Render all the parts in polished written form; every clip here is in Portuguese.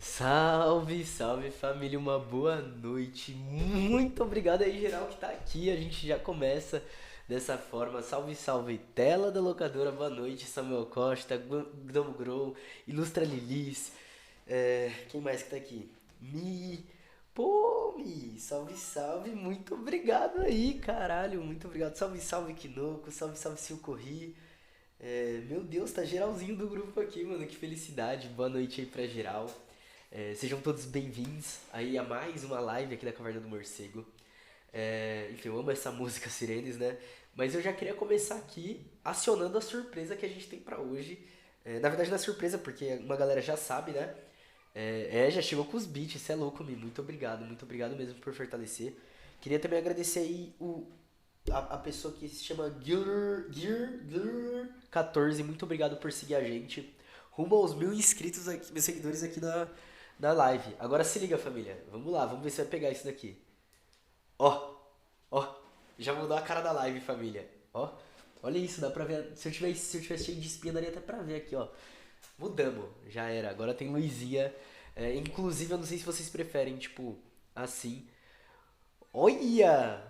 Salve, salve família, uma boa noite. Muito obrigado aí, geral, que tá aqui. A gente já começa dessa forma. Salve, salve, tela da locadora, boa noite. Samuel Costa, Gnomo Grow, Ilustra Lilis. Quem mais que tá aqui? Salve, salve, muito obrigado aí, caralho, muito obrigado. Salve, salve, Kinoko, salve, salve, Silcorri. Meu Deus, tá geralzinho do grupo aqui, mano, que felicidade. Boa noite aí pra geral. Sejam todos bem-vindos aí a mais uma live aqui da Caverna do Morcego. Enfim, eu amo essa música Sirenes, né? Mas eu já queria começar aqui acionando a surpresa que a gente tem pra hoje. Na verdade não é surpresa, porque uma galera já sabe, né? Já chegou com os beats, isso é louco, Mi. Muito obrigado mesmo por fortalecer. Queria também agradecer aí a pessoa que se chama Gear14, muito obrigado por seguir a gente. Rumo aos 1.000 inscritos aqui, meus seguidores aqui na live. Agora se liga, família. Vamos lá, vamos ver se vai pegar isso daqui. Ó, ó, já mudou a cara da live, família. Ó, olha isso, dá pra ver. Se eu tivesse cheio de espinha, daria até pra ver aqui, ó. Mudamos, já era. Agora tem luzinha. Inclusive, eu não sei se vocês preferem, tipo, assim. Olha!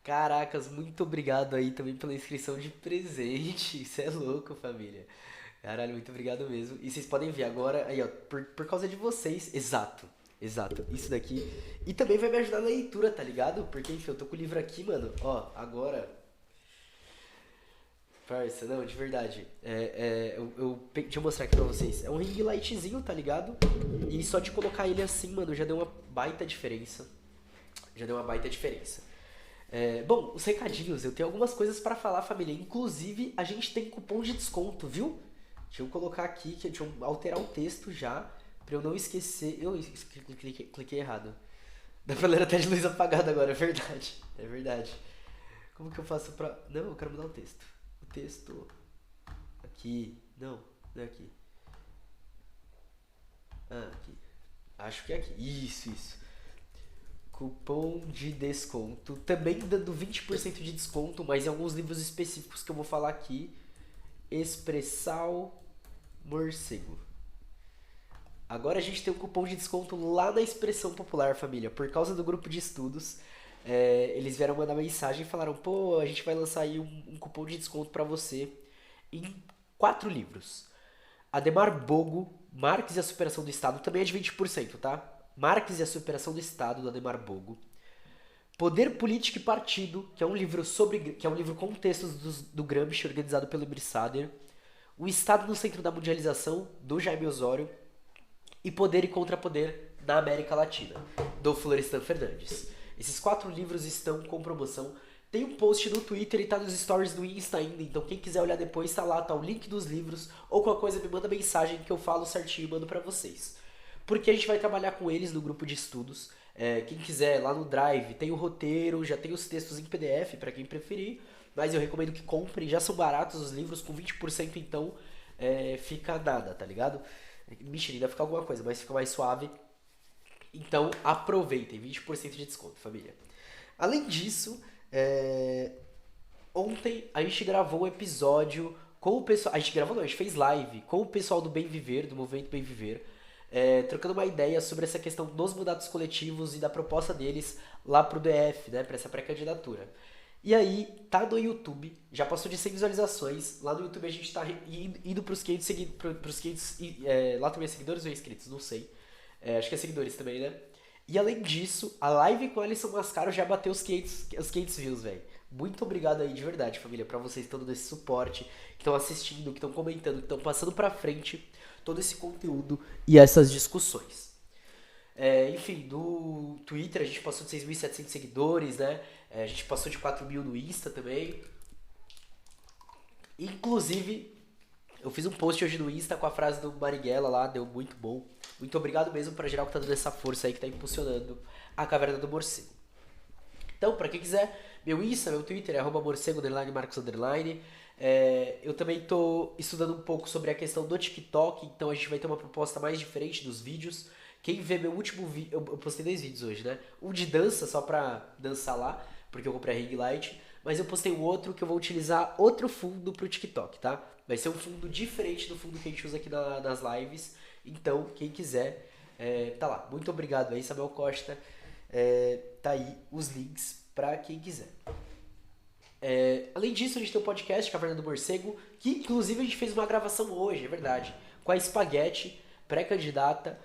Caracas, muito obrigado aí também pela inscrição de presente. Isso é louco, família. Caralho, muito obrigado mesmo. E vocês podem ver agora, aí ó, por causa de vocês. Exato, exato. Isso daqui. E também vai me ajudar na leitura, tá ligado? Porque, enfim, eu tô com o livro aqui, mano. Ó, agora. Parça, não, de verdade. Deixa eu mostrar aqui pra vocês. É um ring lightzinho, tá ligado? E só de colocar ele assim, mano, já deu uma baita diferença. Já deu uma baita diferença. Bom, os recadinhos, eu tenho algumas coisas pra falar, família. Inclusive, a gente tem cupom de desconto, viu? Deixa eu colocar aqui, deixa eu alterar o texto já, pra eu não esquecer. Cliquei errado. Dá pra ler até de luz apagada agora, é verdade. É verdade. Como que eu faço pra. Não, eu quero mudar o texto. O texto. Aqui. Não, não é aqui. Ah, aqui. Acho que é aqui. Isso. Cupom de desconto. Também dando 20% de desconto, mas em alguns livros específicos que eu vou falar aqui. Expressal Morcego. Agora a gente tem um cupom de desconto lá na Expressão Popular, família. Por causa do grupo de estudos, eles vieram mandar mensagem e falaram: pô, a gente vai lançar aí um cupom de desconto pra você em 4 livros. Ademar Bogo, Marx e a Superação do Estado, também é de 20%, tá? Marx e a Superação do Estado, do Ademar Bogo. Poder Político e Partido, que é um livro que é um livro com textos do Gramsci, organizado pelo Emir Sader. O Estado no Centro da Mundialização, do Jaime Osório. E Poder e Contrapoder na América Latina, do Florestan Fernandes. Esses 4 livros estão com promoção. Tem um post no Twitter e tá nos stories do Insta ainda, então quem quiser olhar depois tá lá, tá o link dos livros, ou qualquer coisa me manda mensagem que eu falo certinho e mando pra vocês. Porque a gente vai trabalhar com eles no grupo de estudos. Quem quiser, lá no Drive, tem o roteiro, já tem os textos em PDF pra quem preferir, mas eu recomendo que comprem, já são baratos os livros, com 20% então fica nada, tá ligado? Mentira, ainda fica alguma coisa, mas fica mais suave. Então aproveitem, 20% de desconto, família. Além disso, ontem a gente gravou um episódio com o pessoal. A gente gravou, não, a gente fez live com o pessoal do Bem Viver, do Movimento Bem Viver, trocando uma ideia sobre essa questão dos mandatos coletivos e da proposta deles lá pro DF, né, pra essa pré-candidatura. E aí, tá no YouTube, já passou de 100 visualizações. Lá no YouTube a gente tá indo pros 500 lá também é seguidores ou é inscritos? Não sei. Acho que é seguidores também, né? E além disso, a live com a Alisson Mascaro já bateu os 500 views, velho. Muito obrigado aí, de verdade, família, pra vocês que estão dando esse suporte, que estão assistindo, que estão comentando, que estão passando pra frente todo esse conteúdo e essas discussões. Enfim, no Twitter a gente passou de 6.700 seguidores, né? A gente passou de 4.000 no Insta também. Inclusive, eu fiz um post hoje no Insta com a frase do Marighella lá, deu muito bom. Muito obrigado mesmo pra geral que tá dando essa força aí, que tá impulsionando a Caverna do Morcego. Então, pra quem quiser, meu Insta, meu Twitter é @morcego, Marcos _. Eu também tô estudando um pouco sobre a questão do TikTok, então a gente vai ter uma proposta mais diferente dos vídeos. Quem vê meu último vídeo, eu postei 2 vídeos hoje, né? Um de dança, só pra dançar lá, porque eu comprei a ring light. Mas eu postei um outro que eu vou utilizar outro fundo pro TikTok, tá? Vai ser um fundo diferente do fundo que a gente usa aqui nas lives. Então, quem quiser, tá lá. Muito obrigado aí, Samuel Costa. Tá aí os links pra quem quiser. Além disso, a gente tem um podcast, Caverna do Morcego, que inclusive a gente fez uma gravação hoje, é verdade, com a Spaghetti, pré-candidata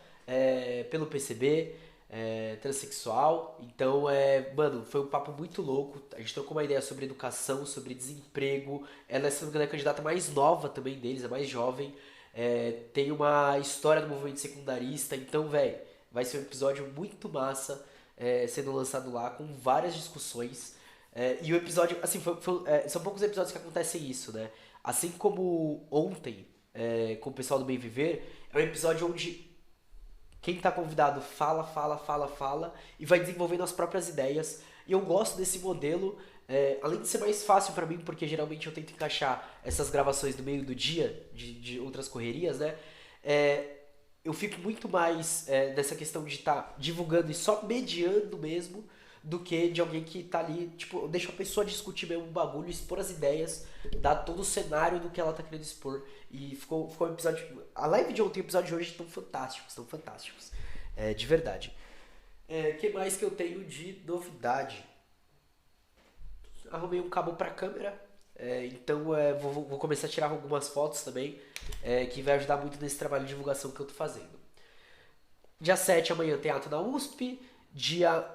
pelo PCB, transexual. Então, mano, foi um papo muito louco. A gente trocou uma ideia sobre educação, sobre desemprego. Ela, se não me engano, é a candidata mais nova também deles, a mais jovem. Tem uma história do movimento secundarista. Então, velho, vai ser um episódio muito massa sendo lançado lá, com várias discussões. E o episódio, assim, são poucos episódios que acontecem isso, né? Assim como ontem, com o pessoal do Bem Viver, é um episódio onde quem tá convidado fala, fala, fala, fala e vai desenvolvendo as próprias ideias. E eu gosto desse modelo, além de ser mais fácil pra mim, porque geralmente eu tento encaixar essas gravações no meio do dia, de outras correrias, né? É, eu fico muito mais nessa questão de estar divulgando e só mediando mesmo do que de alguém que tá ali, tipo, deixa a pessoa discutir mesmo o bagulho, expor as ideias, dar todo o cenário do que ela tá querendo expor. E ficou um episódio. A live de ontem e o episódio de hoje estão fantásticos, estão fantásticos. De verdade. Que mais que eu tenho de novidade? Arrumei um cabo pra câmera. Então vou começar a tirar algumas fotos também, que vai ajudar muito nesse trabalho de divulgação que eu tô fazendo. Dia 7 amanhã tem ato na USP. Dia.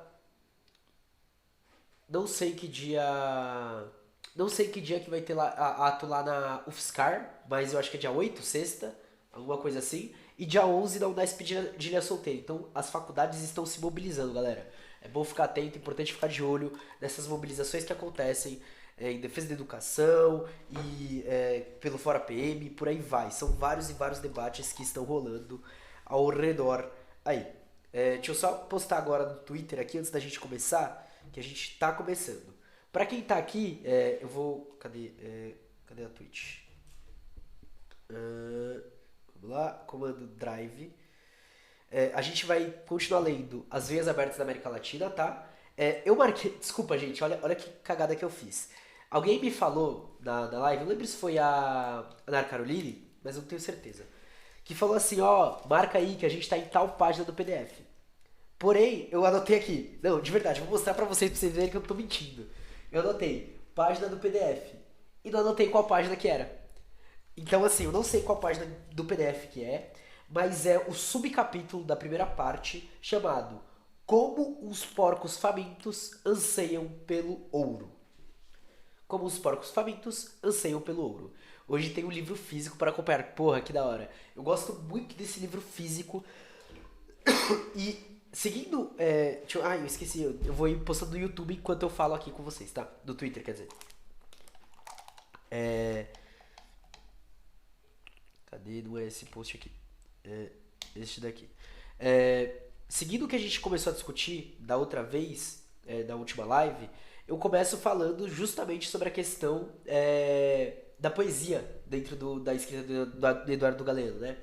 Não sei que dia. Não sei que dia que vai ter lá, ato lá na UFSCar, mas eu acho que é dia 8 sexta, alguma coisa assim. E dia 11 na Unesp de Ilha Solteira. Então as faculdades estão se mobilizando, galera. É bom ficar atento, é importante ficar de olho nessas mobilizações que acontecem em defesa da educação e pelo Fora PM, por aí vai. São vários e vários debates que estão rolando ao redor aí. Deixa eu só postar agora no Twitter aqui antes da gente começar, que a gente tá começando. Pra quem tá aqui, eu vou. Cadê a Twitch? Vamos lá, comando Drive. A gente vai continuar lendo As Veias Abertas da América Latina, tá? Eu marquei. Desculpa, gente, olha que cagada que eu fiz. Alguém me falou na live, eu não lembro se foi a Ana Caroline, mas eu não tenho certeza. Que falou assim: ó, marca aí que a gente tá em tal página do PDF. Porém, eu anotei aqui. Não, de verdade, vou mostrar pra vocês verem que eu não tô mentindo. Eu anotei página do PDF. E não anotei qual página que era. Então, assim, eu não sei qual página do PDF que é, mas é o subcapítulo da primeira parte chamado Como os porcos famintos anseiam pelo ouro. Como os porcos famintos anseiam pelo ouro. Hoje tem um livro físico para acompanhar. Porra, que da hora. Eu gosto muito desse livro físico. E seguindo. Eu esqueci. Eu vou ir postando no YouTube enquanto eu falo aqui com vocês, tá? No Twitter, quer dizer. Cadê? Não é esse post aqui. Este daqui. Seguindo o que a gente começou a discutir da outra vez, da última live, eu começo falando justamente sobre a questão da poesia dentro da escrita do Eduardo Galeano, né?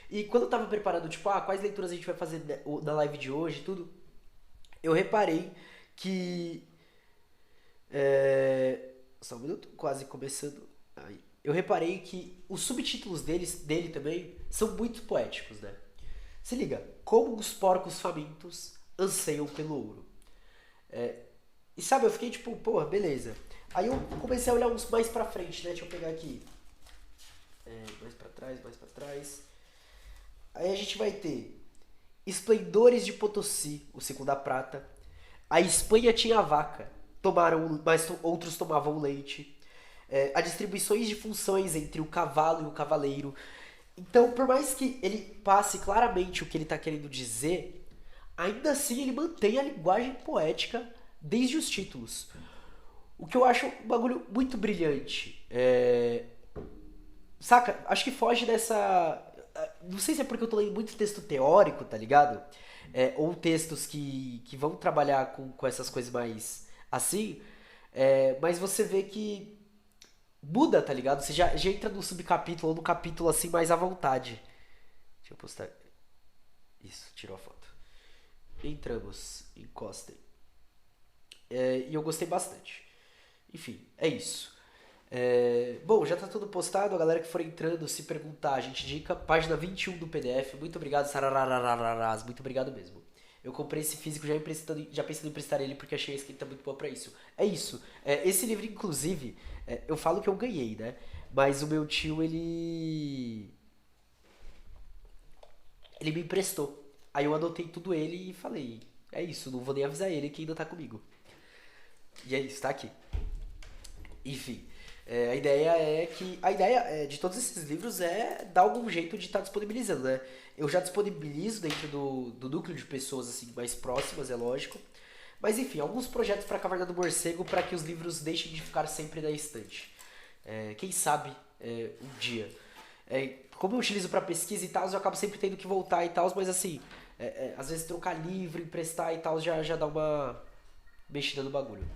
E quando eu tava preparando, tipo, quais leituras a gente vai fazer na live de hoje e tudo, eu reparei que. Só um minuto, quase começando. Aí. Eu reparei que os subtítulos dele também são muito poéticos, né? Se liga, como os porcos famintos anseiam pelo ouro. E sabe, eu fiquei tipo, porra, beleza. Aí eu comecei a olhar uns mais pra frente, né? Deixa eu pegar aqui. Mais pra trás, mais pra trás. Aí a gente vai ter Esplendores de Potosí, o Ciclo da Prata. A Espanha tinha vaca, mas outros tomavam leite. Há distribuições de funções entre o cavalo e o cavaleiro. Então, por mais que ele passe claramente o que ele está querendo dizer, ainda assim ele mantém a linguagem poética desde os títulos. O que eu acho um bagulho muito brilhante. Saca? Acho que foge dessa. Não sei se é porque eu tô lendo muito texto teórico, tá ligado? Ou textos que vão trabalhar com essas coisas mais assim. Mas você vê que muda, tá ligado? Você já entra no subcapítulo ou no capítulo assim mais à vontade. Deixa eu postar. Isso, tirou a foto. Entramos, encostem. E eu gostei bastante. Enfim, é isso. Bom, já tá tudo postado, a galera que for entrando, se perguntar, a gente indica. Página 21 do PDF. Muito obrigado, sarararararás, muito obrigado mesmo. Eu comprei esse físico já pensando em emprestar ele porque achei a escrita muito boa pra isso. É isso. Esse livro, inclusive, eu falo que eu ganhei, né? Mas o meu tio, ele me emprestou. Aí eu anotei tudo ele e falei, é isso, não vou nem avisar ele que ainda tá comigo. E é isso, tá aqui. Enfim, a ideia de todos esses livros é dar algum jeito de estar disponibilizando, né? Eu já disponibilizo dentro do núcleo de pessoas assim mais próximas, é lógico. Mas enfim, alguns projetos para a Caverna do Morcego para que os livros deixem de ficar sempre na estante. Quem sabe um dia. Como eu utilizo para pesquisa e tal, eu acabo sempre tendo que voltar e tal, mas assim, às vezes trocar livro, emprestar e tal, já dá uma mexida no bagulho.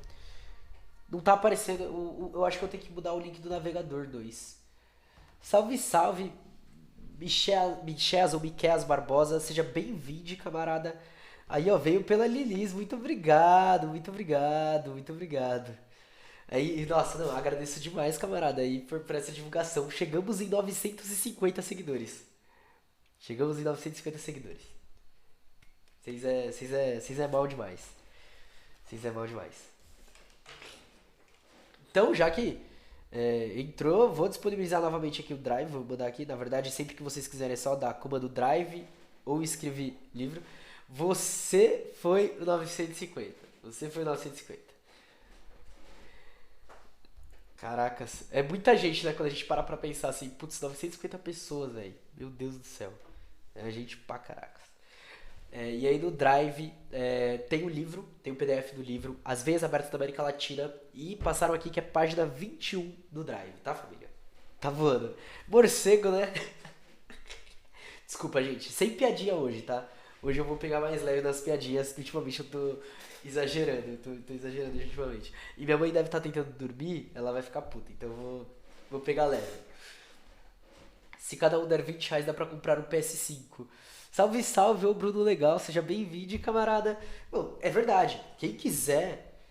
Não tá aparecendo. Eu acho que eu tenho que mudar o link do navegador 2. Salve, salve, Michel ou Miquel Barbosa. Seja bem-vindo, camarada. Aí, ó, veio pela Lilis. Muito obrigado, muito obrigado, muito obrigado. Aí, nossa, não, agradeço demais, camarada, aí por essa divulgação. Chegamos em 950 seguidores. Chegamos em 950 seguidores. Vocês é mal demais. Vocês é mal demais. Então, já que entrou, vou disponibilizar novamente aqui o Drive, vou mandar aqui. Na verdade, sempre que vocês quiserem é só dar comando Drive ou escrever livro. Você foi o 950. Você foi o 950. Caracas, é muita gente, né? Quando a gente para pra pensar assim, putz, 950 pessoas, velho. Meu Deus do céu. É gente pra caracas. E aí no Drive tem o livro, tem o PDF do livro, As Veias Abertas da América Latina, e passaram aqui que é página 21 do Drive, tá, família? Tá voando. Morcego, né? Desculpa, gente, sem piadinha hoje, tá? Hoje eu vou pegar mais leve nas piadinhas, que ultimamente eu tô exagerando, tô exagerando ultimamente. E minha mãe deve estar tentando dormir, ela vai ficar puta, então vou pegar leve. Se cada um der R$ 20, dá pra comprar um PS5. Salve, salve, ô Bruno Legal, seja bem-vindo, camarada. Bom, é verdade, quem quiser.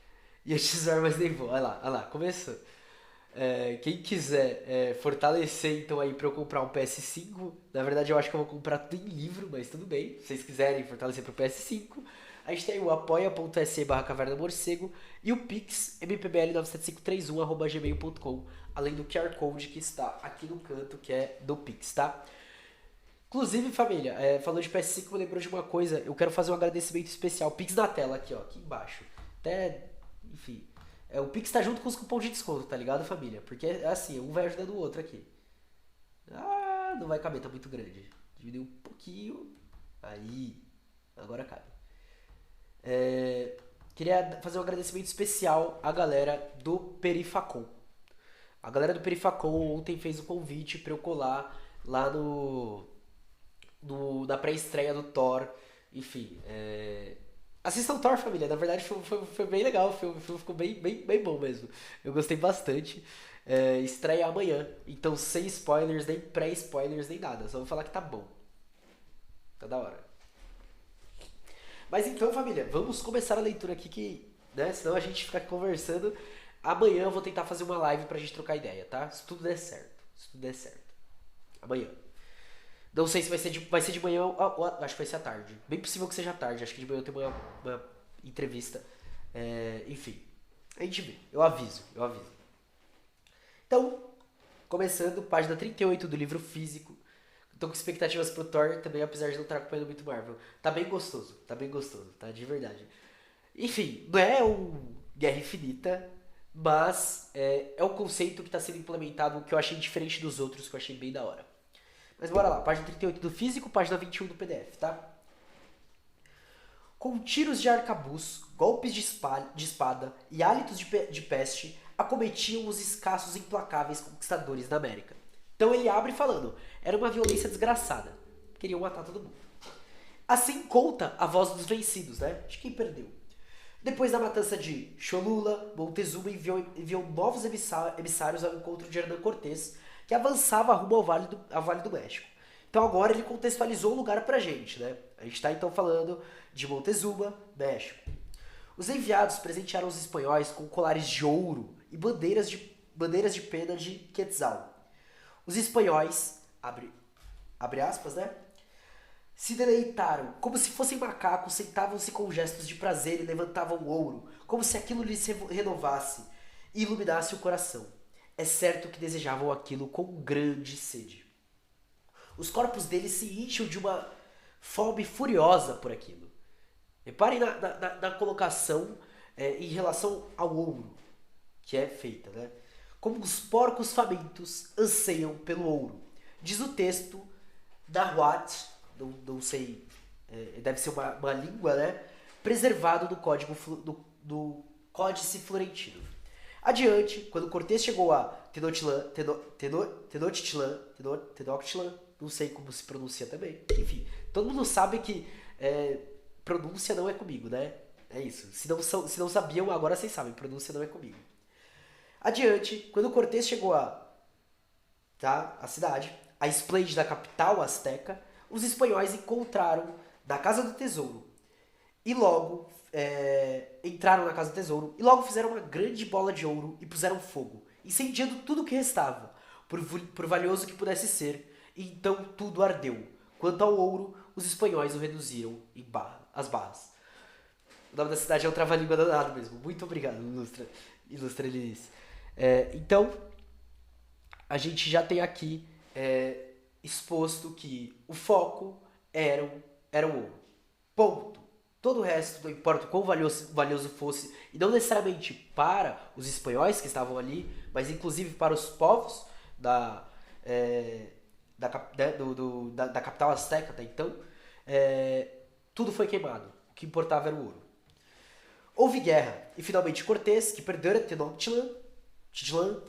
E eu te zoar, mas nem vou. Olha lá, começou. Quem quiser fortalecer então aí pra eu comprar um PS5, na verdade eu acho que eu vou comprar tudo em livro, mas tudo bem. Se vocês quiserem fortalecer pro PS5, a gente tem o apoia.se barra caverna morcego e o Pix mpbl97531@gmail.com, além do QR Code que está aqui no canto, que é do Pix, tá? Inclusive, família, falando de PS5, me lembrou de uma coisa. Eu quero fazer um agradecimento especial. Pix na tela aqui, ó, aqui embaixo. Até, enfim. O Pix tá junto com os cupons de desconto, tá ligado, família? Porque é assim, um vai ajudando o outro aqui. Ah, não vai caber, tá muito grande. Diminuiu um pouquinho. Aí, agora cabe. Queria fazer um agradecimento especial à galera do Perifacom. A galera do Perifacom ontem fez o convite pra eu colar lá na pré-estreia do Thor. Enfim, assistam Thor, família. Na verdade, foi bem legal. O filme ficou bem bom mesmo. Eu gostei bastante. Estreia amanhã. Então, sem spoilers, nem pré-spoilers, nem nada. Só vou falar que tá bom. Tá da hora. Mas então, família, vamos começar a leitura aqui que, né, senão a gente fica aqui conversando. Amanhã eu vou tentar fazer uma live pra gente trocar ideia, tá? Se tudo der certo. Se tudo der certo. Amanhã. Não sei se vai ser de manhã ou acho que vai ser à tarde. Bem possível que seja à tarde. Acho que de manhã eu tenho uma entrevista. Enfim, a gente vê. Eu aviso, eu aviso. Então, começando, página 38 do livro físico. Tô com expectativas pro Thor também, apesar de não estar acompanhando muito Marvel. Tá bem gostoso, tá? De verdade. Enfim, não é um Guerra Infinita, mas é um conceito que está sendo implementado que eu achei diferente dos outros, que eu achei bem da hora. Mas bora lá, página 38 do físico, página 21 do PDF, tá? Com tiros de arcabuz, golpes de espada e hálitos de peste, acometiam os escassos e implacáveis conquistadores da América. Então ele abre falando, era uma violência desgraçada. Queriam matar todo mundo. Assim conta a voz dos vencidos, né? De quem perdeu. Depois da matança de Cholula, Montezuma enviou novos emissários ao encontro de Hernán Cortés, que avançava rumo ao Vale do México. Então agora ele contextualizou o lugar pra gente, né? A gente está então falando de Montezuma, México. Os enviados presentearam os espanhóis com colares de ouro e bandeiras bandeiras de pena de Quetzal. Os espanhóis, abre aspas, né? Se deleitaram, como se fossem macacos, sentavam-se com gestos de prazer e levantavam ouro, como se aquilo lhes renovasse e iluminasse o coração. É certo que desejavam aquilo com grande sede. Os corpos deles se incham de uma fome furiosa por aquilo. Reparem na colocação em relação ao ouro que é feita, né? Como os porcos famintos anseiam pelo ouro. Diz o texto da Huat, não sei, deve ser uma língua, né? Preservado do Códice Florentino. Adiante, quando Cortés chegou a Tenochtitlan, não sei como se pronuncia também. Enfim, todo mundo sabe que pronúncia não é comigo, né? É isso. Se não sabiam, agora vocês sabem, pronúncia não é comigo. Adiante, quando Cortés chegou a cidade, a esplêndida capital asteca, os espanhóis encontraram na Casa do Tesouro e logo entraram na Casa do Tesouro e logo fizeram uma grande bola de ouro e puseram fogo, incendiando tudo o que restava, por valioso que pudesse ser, e então tudo ardeu. Quanto ao ouro, os espanhóis o reduziram em as barras. O nome da cidade é um trava-língua danado mesmo. Muito obrigado, ilustra Elis. Então, a gente já tem aqui exposto que o foco era o ouro. Ponto. Todo o resto, não importa o quão valioso fosse, e não necessariamente para os espanhóis que estavam ali, mas inclusive para os povos da capital asteca até então, tudo foi queimado. O que importava era o ouro. Houve guerra, e finalmente Cortés, que perdera Tenochtitlan,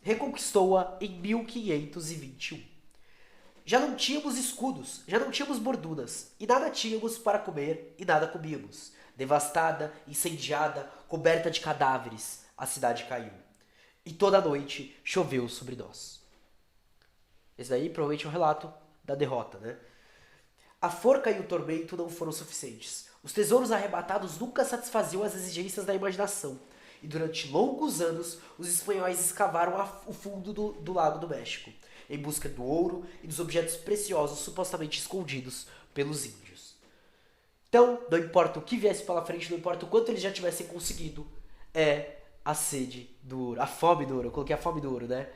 reconquistou-a em 1521. Já não tínhamos escudos, já não tínhamos bordunas, e nada tínhamos para comer e nada comíamos. Devastada, incendiada, coberta de cadáveres, a cidade caiu. E toda a noite choveu sobre nós. Esse daí provavelmente é um relato da derrota, né? A forca e o tormento não foram suficientes. Os tesouros arrebatados nunca satisfaziam as exigências da imaginação. E durante longos anos, os espanhóis escavaram o fundo do Lago do México, em busca do ouro e dos objetos preciosos supostamente escondidos pelos índios. Então, não importa o que viesse pela frente, não importa o quanto eles já tivessem conseguido, a sede do ouro, a fome do ouro. Eu coloquei a fome do ouro, né?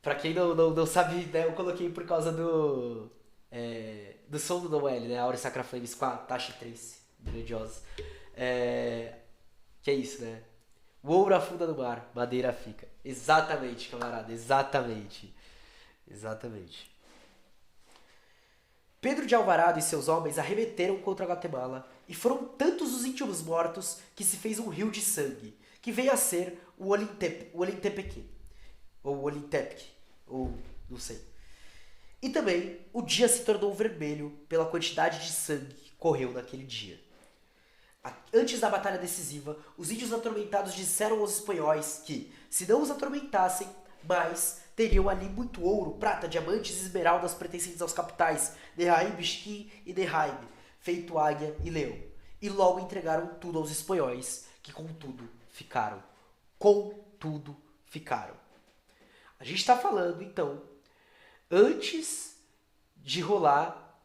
Pra quem não sabe, né, eu coloquei por causa do som do Noel, né? Aura Sacra Flames com a Tasha Trace, grandiosa. Que é isso, né? O ouro afunda no mar, madeira fica. Exatamente, camarada, exatamente. Pedro de Alvarado e seus homens arremeteram contra Guatemala, e foram tantos os índios mortos que se fez um rio de sangue, que veio a ser o Olintepeque, ou Olintepec, ou não sei. E também o dia se tornou vermelho pela quantidade de sangue que correu naquele dia. Antes da batalha decisiva, os índios atormentados disseram aos espanhóis que, se não os atormentassem mais, teriam ali muito ouro, prata, diamantes e esmeraldas pertencentes aos capitais Nehaim, Bishkin e Nehaim, feito águia e leão. E logo entregaram tudo aos espanhóis, que com tudo ficaram. A gente está falando, então, antes de rolar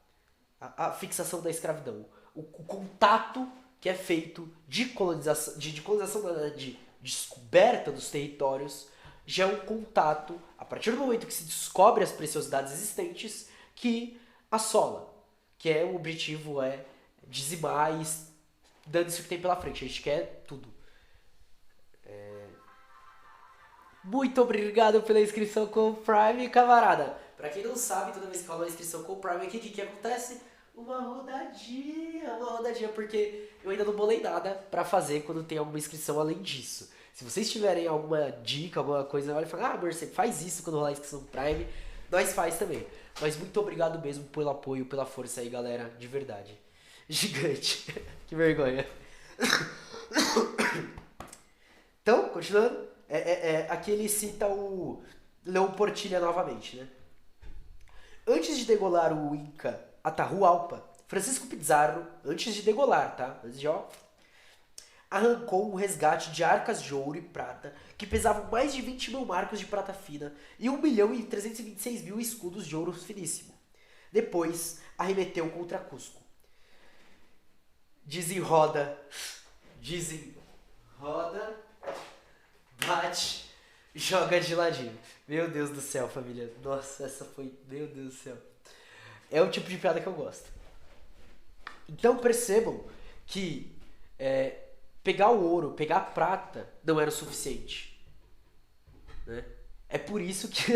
a fixação da escravidão. O contato que é feito de colonização, de descoberta dos territórios, já é um contato, a partir do momento que se descobre as preciosidades existentes, que assola. Que o objetivo é dizimar e dane-se o que tem pela frente. A gente quer tudo. Muito obrigado pela inscrição com o Prime, camarada. Pra quem não sabe, toda vez que rola uma inscrição com o Prime, o que acontece? Uma rodadinha, porque eu ainda não bolei nada pra fazer quando tem alguma inscrição além disso. Se vocês tiverem alguma dica, alguma coisa, olha e fala, amor, você faz isso quando rolar a inscrição do Prime, nós faz também. Mas muito obrigado mesmo pelo apoio, pela força aí, galera, de verdade. Gigante. Que vergonha. Então, continuando, aqui ele cita o Leão Portilha novamente, né? Antes de degolar o Inca Atahualpa, Francisco Pizarro, antes de degolar, tá? Antes de, arrancou um resgate de arcas de ouro e prata que pesavam mais de 20 mil marcos de prata fina e 1.326.000 escudos de ouro finíssimo. Depois arremeteu contra Cusco. Desenroda, bate, joga de ladinho. Meu Deus do céu, família. Nossa, essa foi... Meu Deus do céu. É o tipo de piada que eu gosto. Então percebam que pegar o ouro, pegar a prata não era o suficiente. Né? É por isso que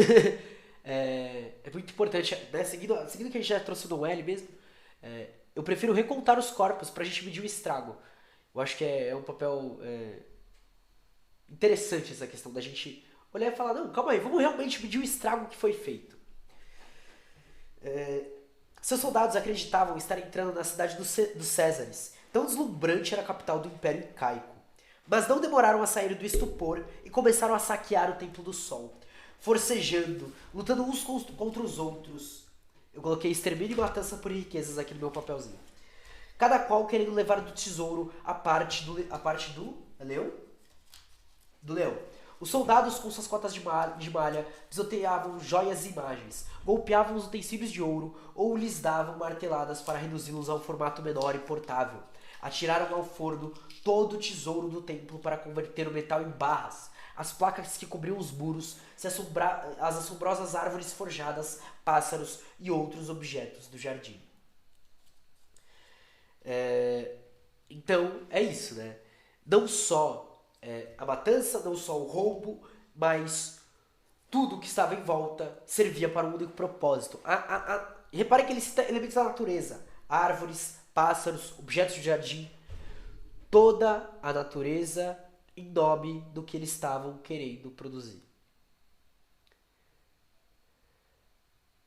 é muito importante, né? Seguindo o que a gente já trouxe no L mesmo, eu prefiro recontar os corpos pra gente medir o estrago. Eu acho que é um papel interessante essa questão da gente olhar e falar, não, calma aí, vamos realmente medir o estrago que foi feito. Seus soldados acreditavam estar entrando na cidade dos Césares. Tão deslumbrante era a capital do Império Incaico. Mas não demoraram a sair do estupor e começaram a saquear o Templo do Sol. Forcejando, lutando uns contra os outros. Eu coloquei extermínio e matança por riquezas aqui no meu papelzinho. Cada qual querendo levar do tesouro a parte do leão. Os soldados com suas cotas de malha pisoteavam joias e imagens, golpeavam os utensílios de ouro ou lhes davam marteladas para reduzi-los a um formato menor e portável. Atiraram ao forno todo o tesouro do templo para converter o metal em barras, as placas que cobriam os muros, as assombrosas árvores forjadas, pássaros e outros objetos do jardim. Então, é isso, né? Não só a matança, não só o roubo, mas tudo que estava em volta servia para um único propósito. Repare que ele cita elementos da natureza: árvores, pássaros, objetos de jardim, toda a natureza em nome do que eles estavam querendo produzir.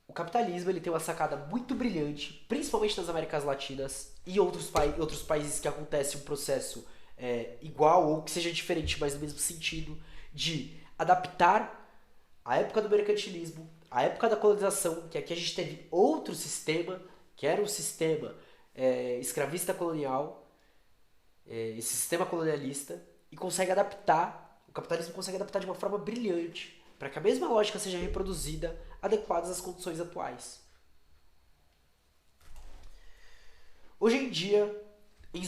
O capitalismo ele tem uma sacada muito brilhante, principalmente nas Américas Latinas e outros países que acontece um processo igual ou que seja diferente, mas no mesmo sentido, de adaptar a época do mercantilismo, a época da colonização, que aqui a gente teve outro sistema, que era um sistema escravista colonial, esse sistema colonialista, e consegue adaptar, o capitalismo consegue adaptar de uma forma brilhante, para que a mesma lógica seja reproduzida, adequadas às condições atuais. Hoje em dia, no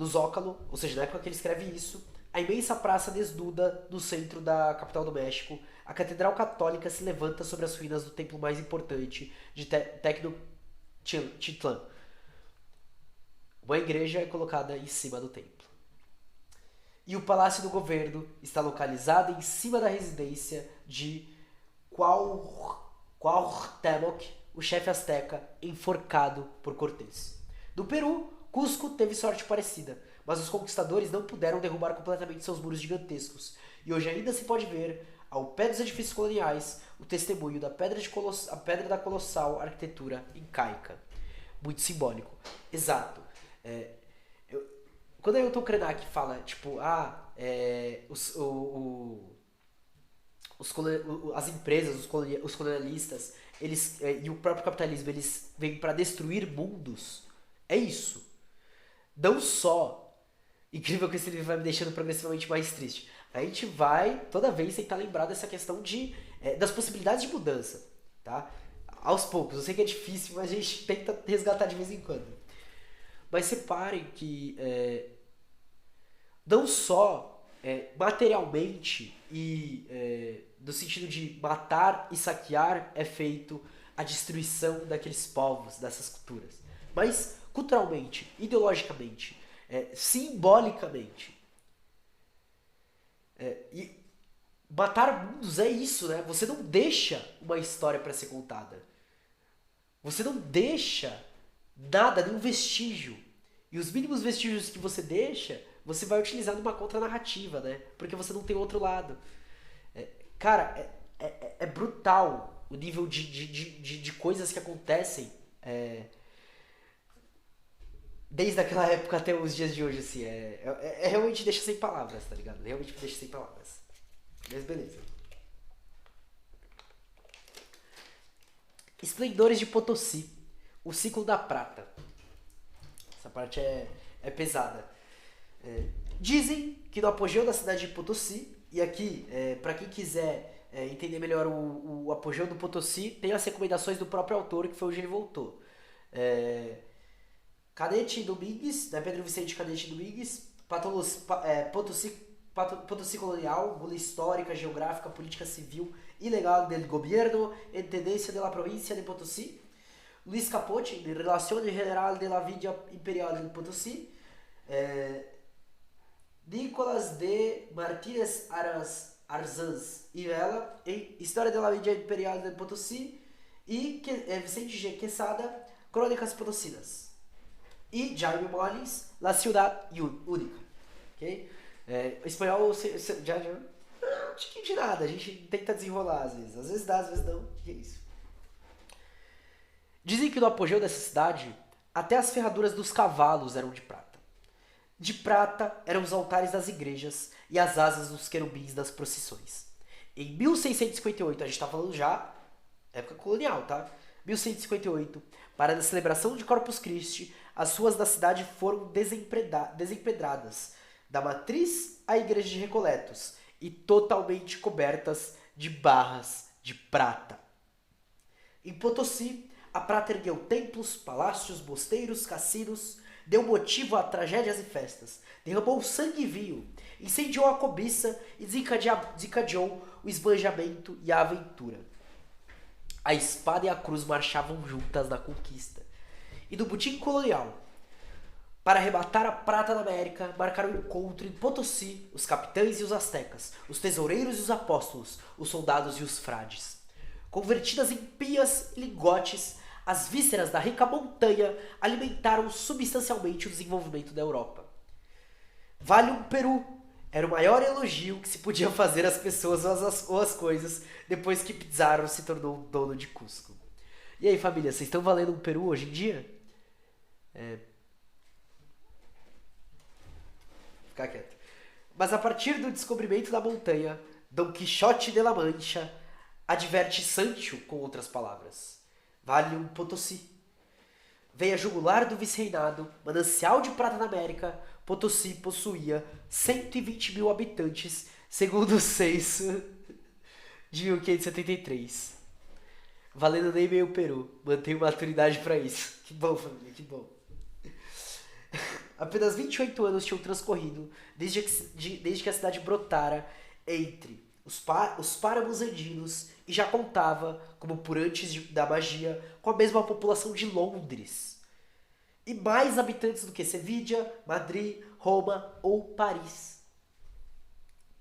Zócalo, ou seja, na época que ele escreve isso, a imensa praça desnuda no centro da capital do México, a Catedral Católica se levanta sobre as ruínas do templo mais importante de Tenochtitlan. Uma igreja é colocada em cima do templo. E o Palácio do Governo está localizado em cima da residência de Cuauhtémoc, o chefe azteca enforcado por Cortés. No Peru, Cusco teve sorte parecida, mas os conquistadores não puderam derrubar completamente seus muros gigantescos, e hoje ainda se pode ver, ao pé dos edifícios coloniais, o testemunho da pedra da colossal arquitetura incaica. Muito simbólico. Exato. Quando Ailton Krenak fala, tipo, as empresas, os colonialistas, e o próprio capitalismo, eles vêm para destruir mundos, é isso. Não só, incrível que esse livro vai me deixando progressivamente mais triste, a gente vai toda vez tentar lembrar dessa questão das possibilidades de mudança, tá? Aos poucos, eu sei que é difícil, mas a gente tenta resgatar de vez em quando. Mas separem que não só materialmente e no sentido de matar e saquear é feito a destruição daqueles povos, dessas culturas, mas culturalmente, ideologicamente, simbolicamente. E matar mundos é isso, né? Você não deixa uma história para ser contada. Você não deixa nada, nenhum vestígio. E os mínimos vestígios que você deixa, você vai utilizar numa contranarrativa, né? Porque você não tem outro lado. Cara, é brutal o nível de coisas que acontecem desde aquela época até os dias de hoje, assim. Realmente deixa sem palavras, tá ligado? Realmente deixa sem palavras. Mas beleza. Esplendores de Potosí. O ciclo da prata. Essa parte é pesada. Dizem que no apogeu da cidade de Potosí, e aqui, para quem quiser entender melhor o apogeu do Potosí, tem as recomendações do próprio autor, que foi onde ele voltou. É, Cadete Domingues, né, Pedro Vicente Cadete Domingues, Potosí, Potosí colonial, bula histórica, geográfica, política civil e legal del gobierno en tendencia de la provincia de Potosí. Luis Capote, de Relación General de la Vida Imperial de Potosí. Nicolas de Martínez Arzãs e Vela, em História da Vida Imperial de Potosí. E Vicente G. Quesada, Crônicas Potosinas. E Jaime Molins, La Ciudad Única. Ok? Espanhol, já não tinha de nada, a gente tenta desenrolar às vezes dá, às vezes não, que é isso. Dizem que no apogeu dessa cidade, até as ferraduras dos cavalos eram de prata. De prata eram os altares das igrejas e as asas dos querubins das procissões. Em 1658, a gente está falando já época colonial, tá? 1158, para a celebração de Corpus Christi, as ruas da cidade foram desempedradas, da matriz à igreja de Recoletos, e totalmente cobertas de barras de prata. Em Potosí, a prata ergueu templos, palácios, mosteiros, cassinos, deu motivo a tragédias e festas, derramou sangue e vinho, incendiou a cobiça e desencadeou o esbanjamento e a aventura. A espada e a cruz marchavam juntas na conquista. E do butim colonial, para arrebatar a prata da América, marcaram o encontro em Potosí os capitães e os astecas, os tesoureiros e os apóstolos, os soldados e os frades. Convertidas em pias e lingotes, as vísceras da rica montanha alimentaram substancialmente o desenvolvimento da Europa. Vale um Peru era o maior elogio que se podia fazer às pessoas ou às coisas depois que Pizarro se tornou dono de Cusco. E aí, família, vocês estão valendo um Peru hoje em dia? Ficar quieto. Mas a partir do descobrimento da montanha, Dom Quixote de la Mancha adverte Sancho com outras palavras. Vale um Potosí. Veio a jugular do vice-reinado, manancial de prata na América, Potosí possuía 120 mil habitantes, segundo o censo de 1573. Valendo nem meio Peru. Mantenho maturidade pra isso. Que bom, família, que bom. Apenas 28 anos tinham transcorrido desde que a cidade brotara entre os páramos andinos e já contava, como por antes da magia, com a mesma população de Londres. E mais habitantes do que Sevilha, Madrid, Roma ou Paris.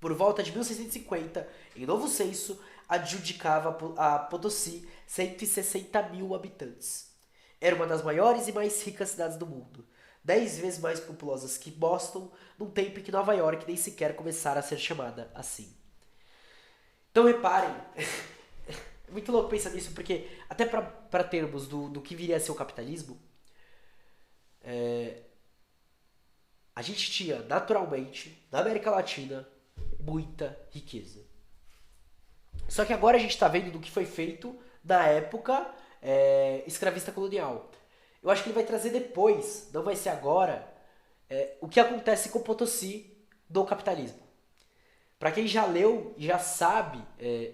Por volta de 1650, em novo censo, adjudicava a Potosí 160 mil habitantes. Era uma das maiores e mais ricas cidades do mundo, 10 vezes mais populosas que Boston, num tempo em que Nova York nem sequer começara a ser chamada assim. Então reparem, é muito louco pensar nisso, porque até para termos do que viria a ser o capitalismo, a gente tinha naturalmente, na América Latina, muita riqueza. Só que agora a gente está vendo do que foi feito na época escravista colonial. Eu acho que ele vai trazer depois, não vai ser agora, o que acontece com o Potosí do capitalismo. Para quem já leu e já sabe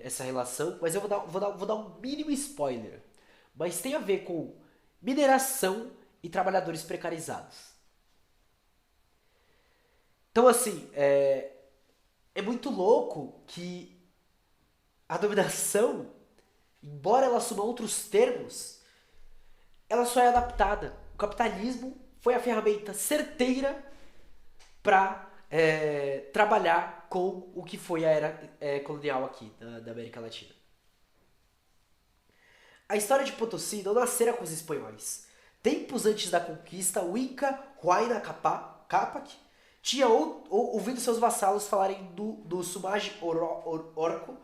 essa relação, mas eu vou dar um mínimo spoiler. Mas tem a ver com mineração e trabalhadores precarizados. Então, assim, é muito louco que a dominação, embora ela assuma outros termos, ela só é adaptada. O capitalismo foi a ferramenta certeira para trabalhar com o que foi a era colonial aqui da América Latina. A história de Potosí não nascera com os espanhóis. Tempos antes da conquista, o Inca Huayna Cápac tinha ouvido seus vassalos falarem do Sumage Orco,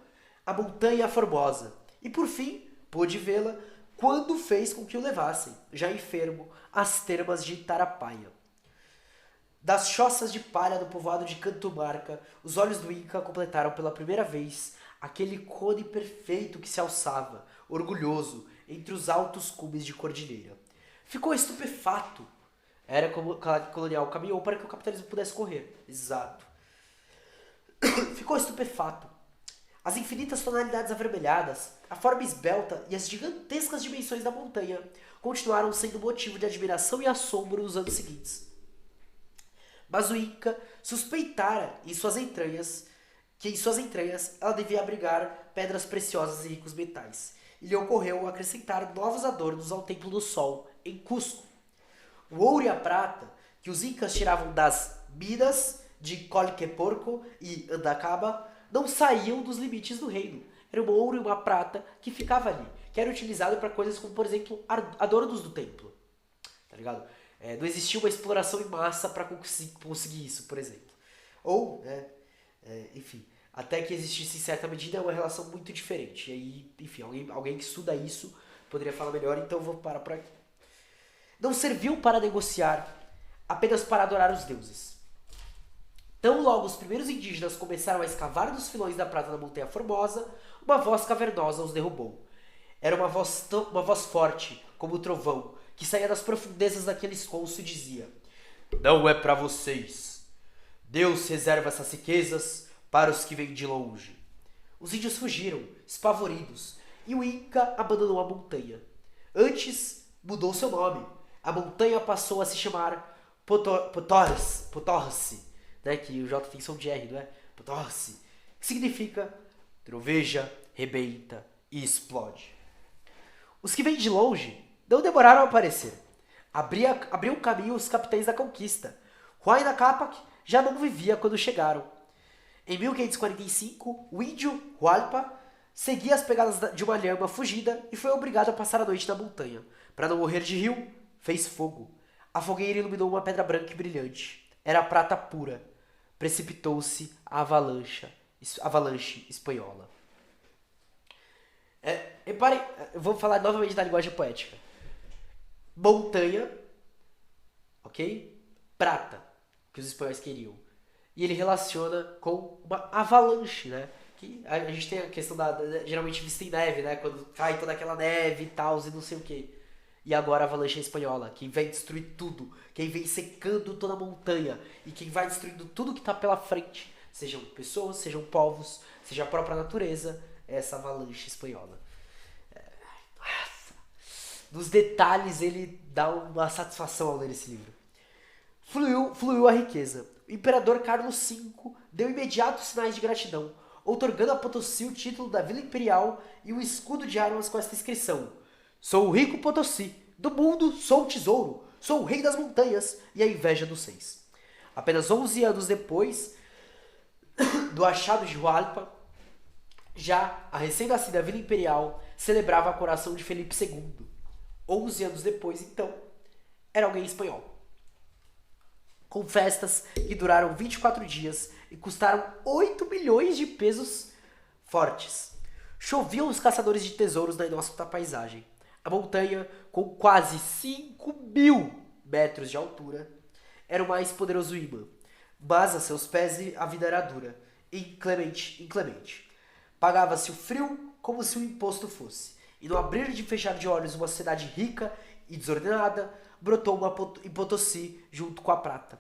a Montanha Formosa, e por fim pôde vê-la quando fez com que o levassem, já enfermo, às termas de Tarapaia. Das choças de palha do povoado de Cantumarca, os olhos do Inca completaram pela primeira vez aquele cone perfeito que se alçava, orgulhoso, entre os altos cumes de cordilheira. Ficou estupefato A era colonial caminhou para que o capitalismo pudesse correr. Exato. Ficou estupefato. As infinitas tonalidades avermelhadas, a forma esbelta e as gigantescas dimensões da montanha continuaram sendo motivo de admiração e assombro nos anos seguintes. Mas o Inca suspeitara que em suas entranhas ela devia abrigar pedras preciosas e ricos metais, e lhe ocorreu acrescentar novos adornos ao Templo do Sol, em Cusco. O ouro e a prata que os incas tiravam das minas de Colqueporco e Andacaba não saíam dos limites do reino. Era um ouro e uma prata que ficava ali, que era utilizado para coisas como, por exemplo, adornos do templo. Tá ligado? Não existia uma exploração em massa para conseguir isso, por exemplo. Ou, enfim, até que existisse em certa medida é uma relação muito diferente. E aí, enfim, alguém que estuda isso poderia falar melhor, então eu vou parar por aqui. Não serviam para negociar, apenas para adorar os deuses. Tão logo os primeiros indígenas começaram a escavar nos filões da prata da Montanha Formosa, uma voz cavernosa os derrubou. Era uma voz forte, como o trovão, que saía das profundezas daquele esconso e dizia: "Não é para vocês. Deus reserva essas riquezas para os que vêm de longe." Os índios fugiram, espavoridos, e o Inca abandonou a montanha. Antes, mudou seu nome. A montanha passou a se chamar Potorce, né, que o J tem som de R, não é? Potorce, que significa troveja, rebenta e explode. Os que vêm de longe não demoraram a aparecer. Abriam caminho os capitães da conquista. Huayna Capac já não vivia quando chegaram. Em 1545, o índio Hualpa seguia as pegadas de uma lhama fugida e foi obrigado a passar a noite na montanha. Para não morrer de rio, fez fogo. A fogueira iluminou uma pedra branca e brilhante. Era prata pura. Precipitou-se a avalanche espanhola. Reparem, eu vou falar novamente da linguagem poética. Montanha, ok? Prata, que os espanhóis queriam. E ele relaciona com uma avalanche, né? Que a gente tem a questão geralmente vista em neve, né? Quando cai toda aquela neve e tal, e não sei o que. E agora a avalanche espanhola, quem vem destruir tudo, quem vem secando toda a montanha e quem vai destruindo tudo que está pela frente, sejam pessoas, sejam povos, seja a própria natureza, é essa avalanche espanhola. Nos detalhes ele dá uma satisfação ao ler esse livro. Fluiu a riqueza. O imperador Carlos V deu imediatos sinais de gratidão, outorgando a Potosí o título da Vila Imperial e um escudo de armas com esta inscrição: "Sou o rico Potosí, do mundo sou o tesouro, sou o rei das montanhas e a inveja dos seis." Apenas 11 anos depois do achado de Hualpa, já a recém-nascida Vila Imperial celebrava a coroação de Felipe II. 11 anos depois, então, era alguém espanhol. Com festas que duraram 24 dias e custaram 8 milhões de pesos fortes. Choviam os caçadores de tesouros na inóspita paisagem. A montanha, com quase 5.000 metros de altura, era o mais poderoso imã. Mas a seus pés a vida era dura, inclemente. Pagava-se o frio como se um imposto fosse. E no abrir e fechar de olhos uma sociedade rica e desordenada, brotou em Potosí junto com a prata.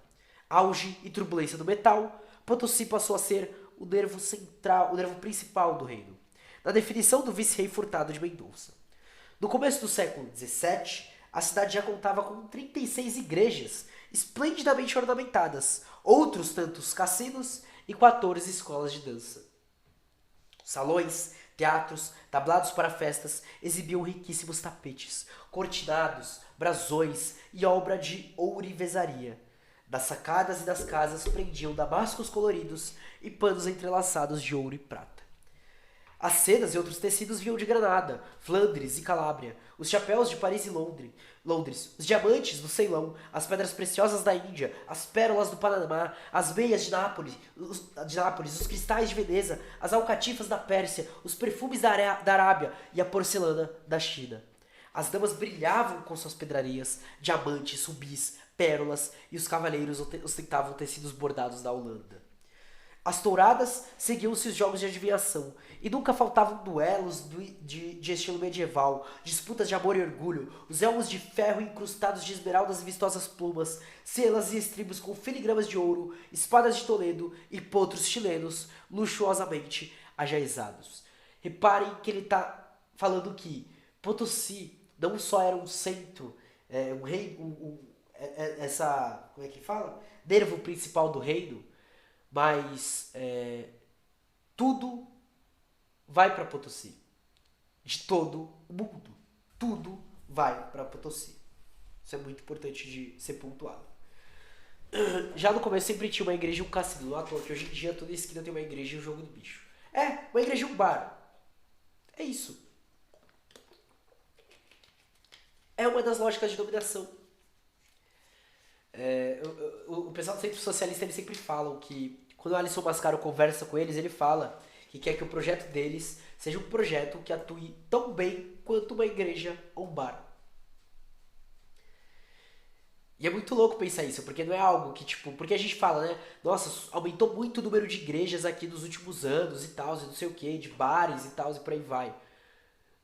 Auge e turbulência do metal, Potosí passou a ser o nervo central, o nervo principal do reino, na definição do vice-rei Furtado de Mendonça. No começo do século XVII, a cidade já contava com 36 igrejas, esplendidamente ornamentadas, outros tantos cassinos e 14 escolas de dança. Salões, teatros, tablados para festas exibiam riquíssimos tapetes, cortinados, brasões e obra de ourivesaria. Das sacadas e das casas prendiam damascos coloridos e panos entrelaçados de ouro e prata. As sedas e outros tecidos vinham de Granada, Flandres e Calábria, os chapéus de Paris e Londres, os diamantes do Ceilão, as pedras preciosas da Índia, as pérolas do Panamá, as meias de Nápoles, os cristais de Veneza, as alcatifas da Pérsia, os perfumes da Arábia e a porcelana da China. As damas brilhavam com suas pedrarias, diamantes, rubis, pérolas, e os cavaleiros ostentavam tecidos bordados da Holanda. As touradas seguiam-se os jogos de adivinhação, e nunca faltavam duelos de estilo medieval, disputas de amor e orgulho, os elmos de ferro incrustados de esmeraldas e vistosas plumas, selas e estribos com filigramas de ouro, espadas de Toledo e potros chilenos luxuosamente ajaizados. Reparem que ele está falando que Potosí não só era um centro, um rei, essa, como é que fala? Nervo principal do reino, mas tudo vai para Potosí. De todo o mundo. Tudo vai para Potosí. Isso é muito importante de ser pontuado. Já no começo sempre tinha uma igreja e um cassino. Não à toa que hoje em dia toda esquina tem uma igreja e um jogo do bicho. Uma igreja e um bar. É isso. É uma das lógicas de dominação. O pessoal do Centro Socialista eles sempre falam que quando o Alisson Mascaro conversa com eles, ele fala que quer que o projeto deles seja um projeto que atue tão bem quanto uma igreja ou um bar. E é muito louco pensar isso, porque não é algo que, tipo, porque a gente fala, né? Nossa, aumentou muito o número de igrejas aqui nos últimos anos e tal, e não sei o que, de bares e tal, e por aí vai.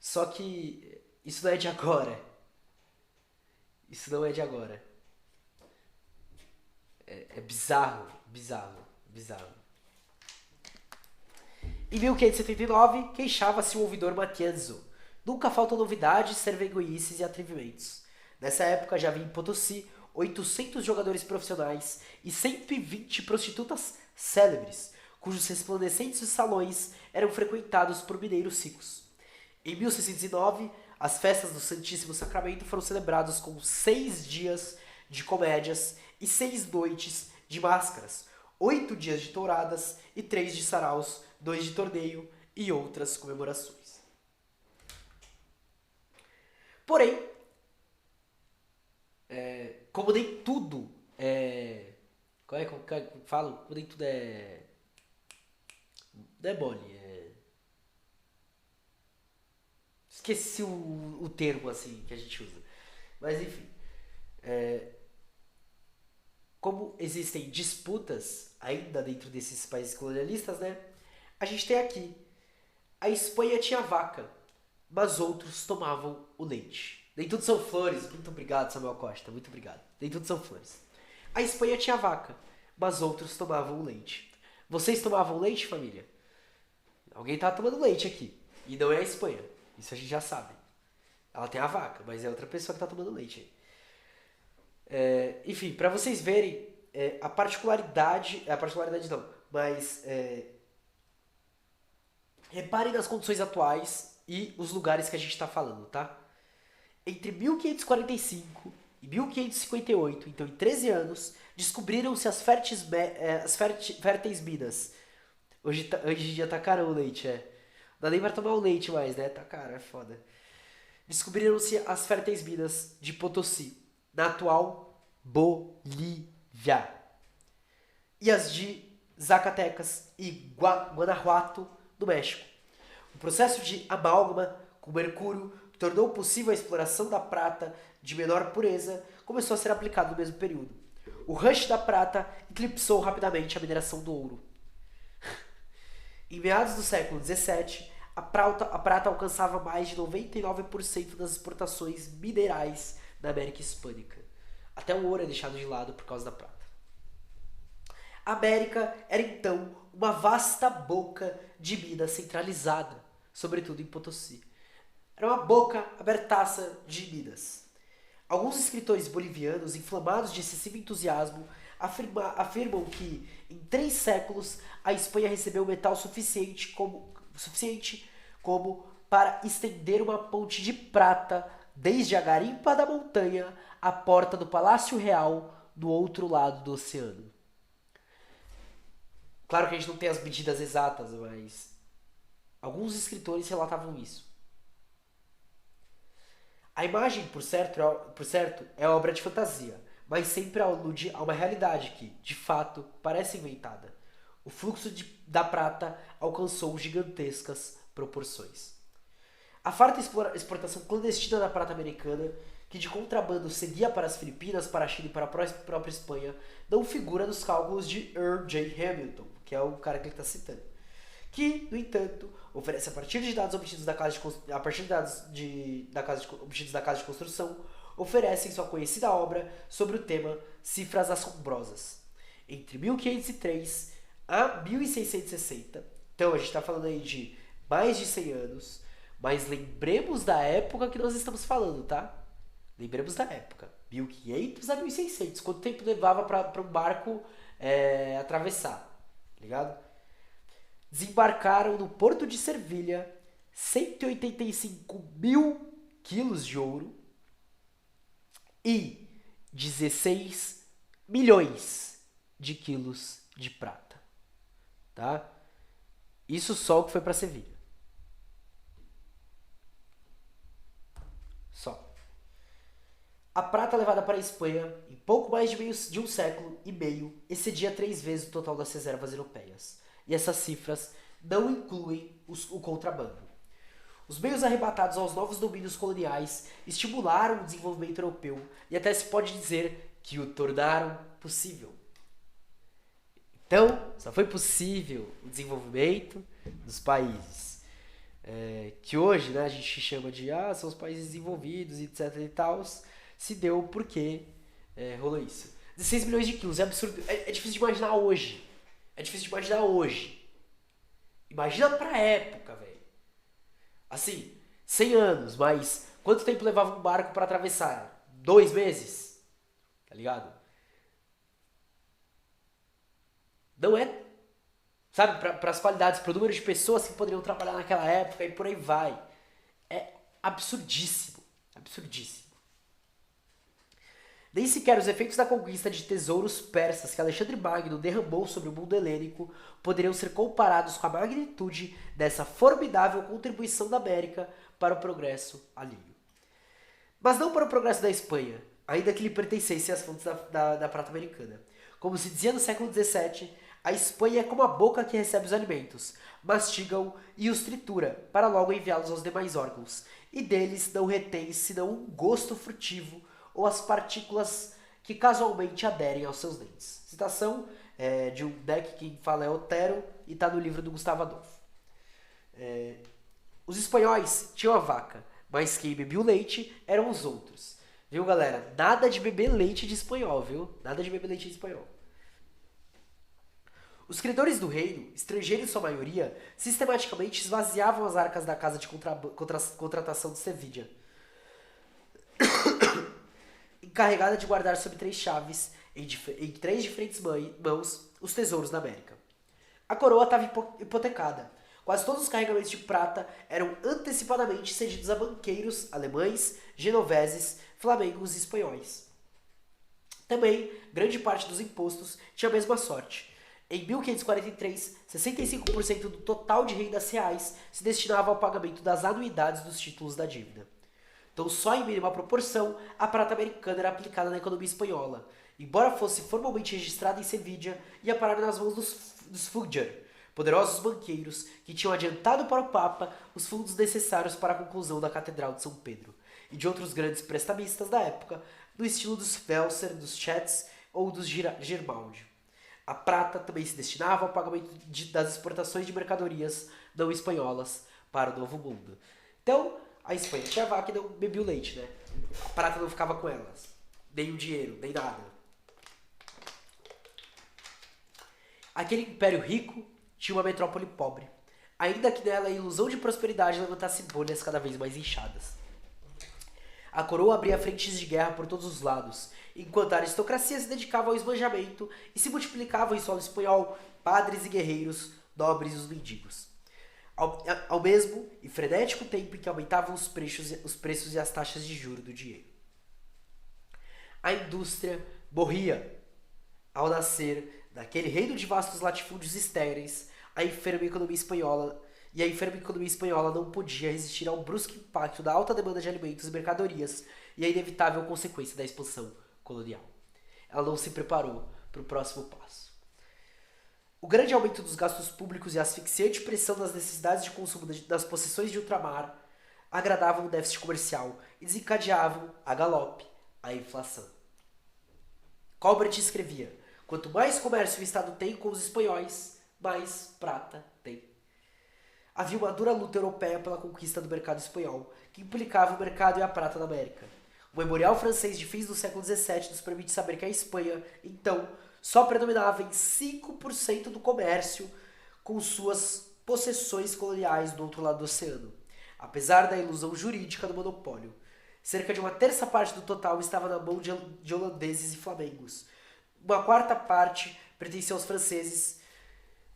Só que isso não é de agora. Isso não é de agora. É bizarro, bizarro, bizarro. Em 1579, queixava-se o ouvidor Matienzo. Nunca faltam novidades, servenguices e atrevimentos. Nessa época já havia em Potosí 800 jogadores profissionais e 120 prostitutas célebres, cujos resplandecentes salões eram frequentados por mineiros ricos. Em 1609, as festas do Santíssimo Sacramento foram celebradas com 6 dias de comédias e 6 noites de máscaras, 8 dias de touradas e 3 de saraus, 2 de torneio e outras comemorações. Porém, como nem tudo como é que eu falo? Como nem tudo não é mole, esqueci o termo assim que a gente usa. Mas enfim, como existem disputas ainda dentro desses países colonialistas, né? A gente tem aqui, a Espanha tinha vaca, mas outros tomavam o leite. Nem tudo são flores. Muito obrigado, Samuel Costa. Muito obrigado. Nem tudo são flores. A Espanha tinha vaca, mas outros tomavam o leite. Vocês tomavam leite, família? Alguém tá tomando leite aqui. E não é a Espanha. Isso a gente já sabe. Ela tem a vaca, mas é outra pessoa que tá tomando leite aí. Enfim, para vocês verem a particularidade não, mas reparem nas condições atuais e os lugares que a gente está falando, tá? Entre 1545 e 1558, então em 13 anos, descobriram-se as férteis minas. Hoje em dia tá caro o leite, Não dá nem pra tomar o leite mais, né? Tá caro, é foda. Descobriram-se as férteis minas de Potosí, na atual Bolívia. E as de Zacatecas e Guanajuato, no México. O processo de amálgama com mercúrio, que tornou possível a exploração da prata de menor pureza, começou a ser aplicado no mesmo período. O rush da prata eclipsou rapidamente a mineração do ouro. Em meados do século XVII, a prata alcançava mais de 99% das exportações minerais da América Hispânica. Até o ouro é deixado de lado por causa da prata. A América era então uma vasta boca de mina centralizada, sobretudo em Potosí. Era uma boca abertaça de minas. Alguns escritores bolivianos, inflamados de excessivo entusiasmo, afirmam que, em 3 séculos, a Espanha recebeu metal suficiente como para estender uma ponte de prata desde a garimpa da montanha à porta do Palácio Real do outro lado do oceano. Claro que a gente não tem as medidas exatas, mas alguns escritores relatavam isso. A imagem, por certo, é obra de fantasia, mas sempre alude a uma realidade que, de fato, parece inventada. O fluxo da prata alcançou gigantescas proporções. A farta exportação clandestina da prata americana, que de contrabando seguia para as Filipinas, para a China e para a própria Espanha, não figura nos cálculos de Earl J. Hamilton, que é o cara que ele está citando. Que, no entanto, oferece a partir de dados obtidos da casa obtidos da casa de construção, oferecem sua conhecida obra sobre o tema Cifras Assombrosas. Entre 1503 a 1660, então a gente está falando aí de mais de 100 anos, mas lembremos da época que nós estamos falando, tá? Lembremos da época, 1500 a 1600, quanto tempo levava para um barco atravessar, tá ligado? Desembarcaram no porto de Servilha 185 mil quilos de ouro e 16 milhões de quilos de prata, tá? Isso só o que foi para Sevilha. Só. A prata levada para a Espanha, em pouco mais de um século e meio, excedia 3 vezes o total das reservas europeias. E essas cifras não incluem o contrabando. Os meios arrebatados aos novos domínios coloniais estimularam o desenvolvimento europeu e até se pode dizer que o tornaram possível. Então, só foi possível o desenvolvimento dos países que hoje, né, a gente chama de são os países desenvolvidos, etc e tal, se deu porque rolou isso. 16 milhões de quilos, é absurdo, é difícil de imaginar hoje. É difícil de imaginar hoje. Imagina pra época, velho. Assim, 100 anos, mas quanto tempo levava um barco pra atravessar? 2 meses? Tá ligado? Não é, sabe, para as qualidades, para o número de pessoas que poderiam trabalhar naquela época e por aí vai. É absurdíssimo, absurdíssimo. Nem sequer os efeitos da conquista de tesouros persas que Alexandre Magno derramou sobre o mundo helênico poderiam ser comparados com a magnitude dessa formidável contribuição da América para o progresso alheio. Mas não para o progresso da Espanha, ainda que lhe pertencessem as fontes da prata americana. Como se dizia no século XVII, a Espanha é como a boca que recebe os alimentos, mastiga-o e os tritura, para logo enviá-los aos demais órgãos, e deles não retém senão um gosto frutivo ou as partículas que casualmente aderem aos seus dentes. Citação de um deck que fala é Otero e está no livro do Gustavo Adolfo. Os espanhóis tinham a vaca, mas quem bebia o leite eram os outros. Viu, galera? Nada de beber leite de espanhol, viu? Nada de beber leite de espanhol. Os credores do reino, estrangeiros em sua maioria, sistematicamente esvaziavam as arcas da casa de contratação de Sevilha, encarregada de guardar sob 3 chaves, em 3 diferentes mãos, os tesouros da América. A coroa estava hipotecada. Quase todos os carregamentos de prata eram antecipadamente cedidos a banqueiros alemães, genoveses, flamengos e espanhóis. Também, grande parte dos impostos tinha a mesma sorte. Em 1543, 65% do total de rendas reais se destinava ao pagamento das anuidades dos títulos da dívida. Então, só em mínima proporção, a prata americana era aplicada na economia espanhola. Embora fosse formalmente registrada em Sevilha, ia parar nas mãos dos Fugger, poderosos banqueiros que tinham adiantado para o Papa os fundos necessários para a conclusão da Catedral de São Pedro, e de outros grandes prestamistas da época, no estilo dos Welser, dos Chetz ou dos Girmaldi. A prata também se destinava ao pagamento das exportações de mercadorias não espanholas para o Novo Mundo. Então, a Espanha tinha a vaca e não bebia o leite, né? A prata não ficava com elas. Nem o dinheiro, nem nada. Aquele império rico tinha uma metrópole pobre, ainda que nela a ilusão de prosperidade levantasse bolhas cada vez mais inchadas. A coroa abria frentes de guerra por todos os lados, enquanto a aristocracia se dedicava ao esbanjamento e se multiplicavam em solo espanhol padres e guerreiros, nobres e os mendigos. Ao mesmo e frenético tempo em que aumentavam os preços e as taxas de juros do dinheiro. A indústria morria ao nascer daquele reino de vastos latifúndios estéreis. A enferma economia espanhola não podia resistir ao brusco impacto da alta demanda de alimentos e mercadorias e a inevitável consequência da expansão colonial. Ela não se preparou para o próximo passo. O grande aumento dos gastos públicos e a asfixiante pressão das necessidades de consumo das possessões de ultramar agradavam o déficit comercial e desencadeavam, a galope, a inflação. Colbert escrevia: quanto mais comércio o Estado tem com os espanhóis, mais prata tem. Havia uma dura luta europeia pela conquista do mercado espanhol, que implicava o mercado e a prata na América. O memorial francês de fins do século XVII nos permite saber que a Espanha, então, só predominava em 5% do comércio com suas possessões coloniais do outro lado do oceano, apesar da ilusão jurídica do monopólio. Cerca de uma terça parte do total estava na mão de holandeses e flamengos. Uma quarta parte pertencia aos franceses.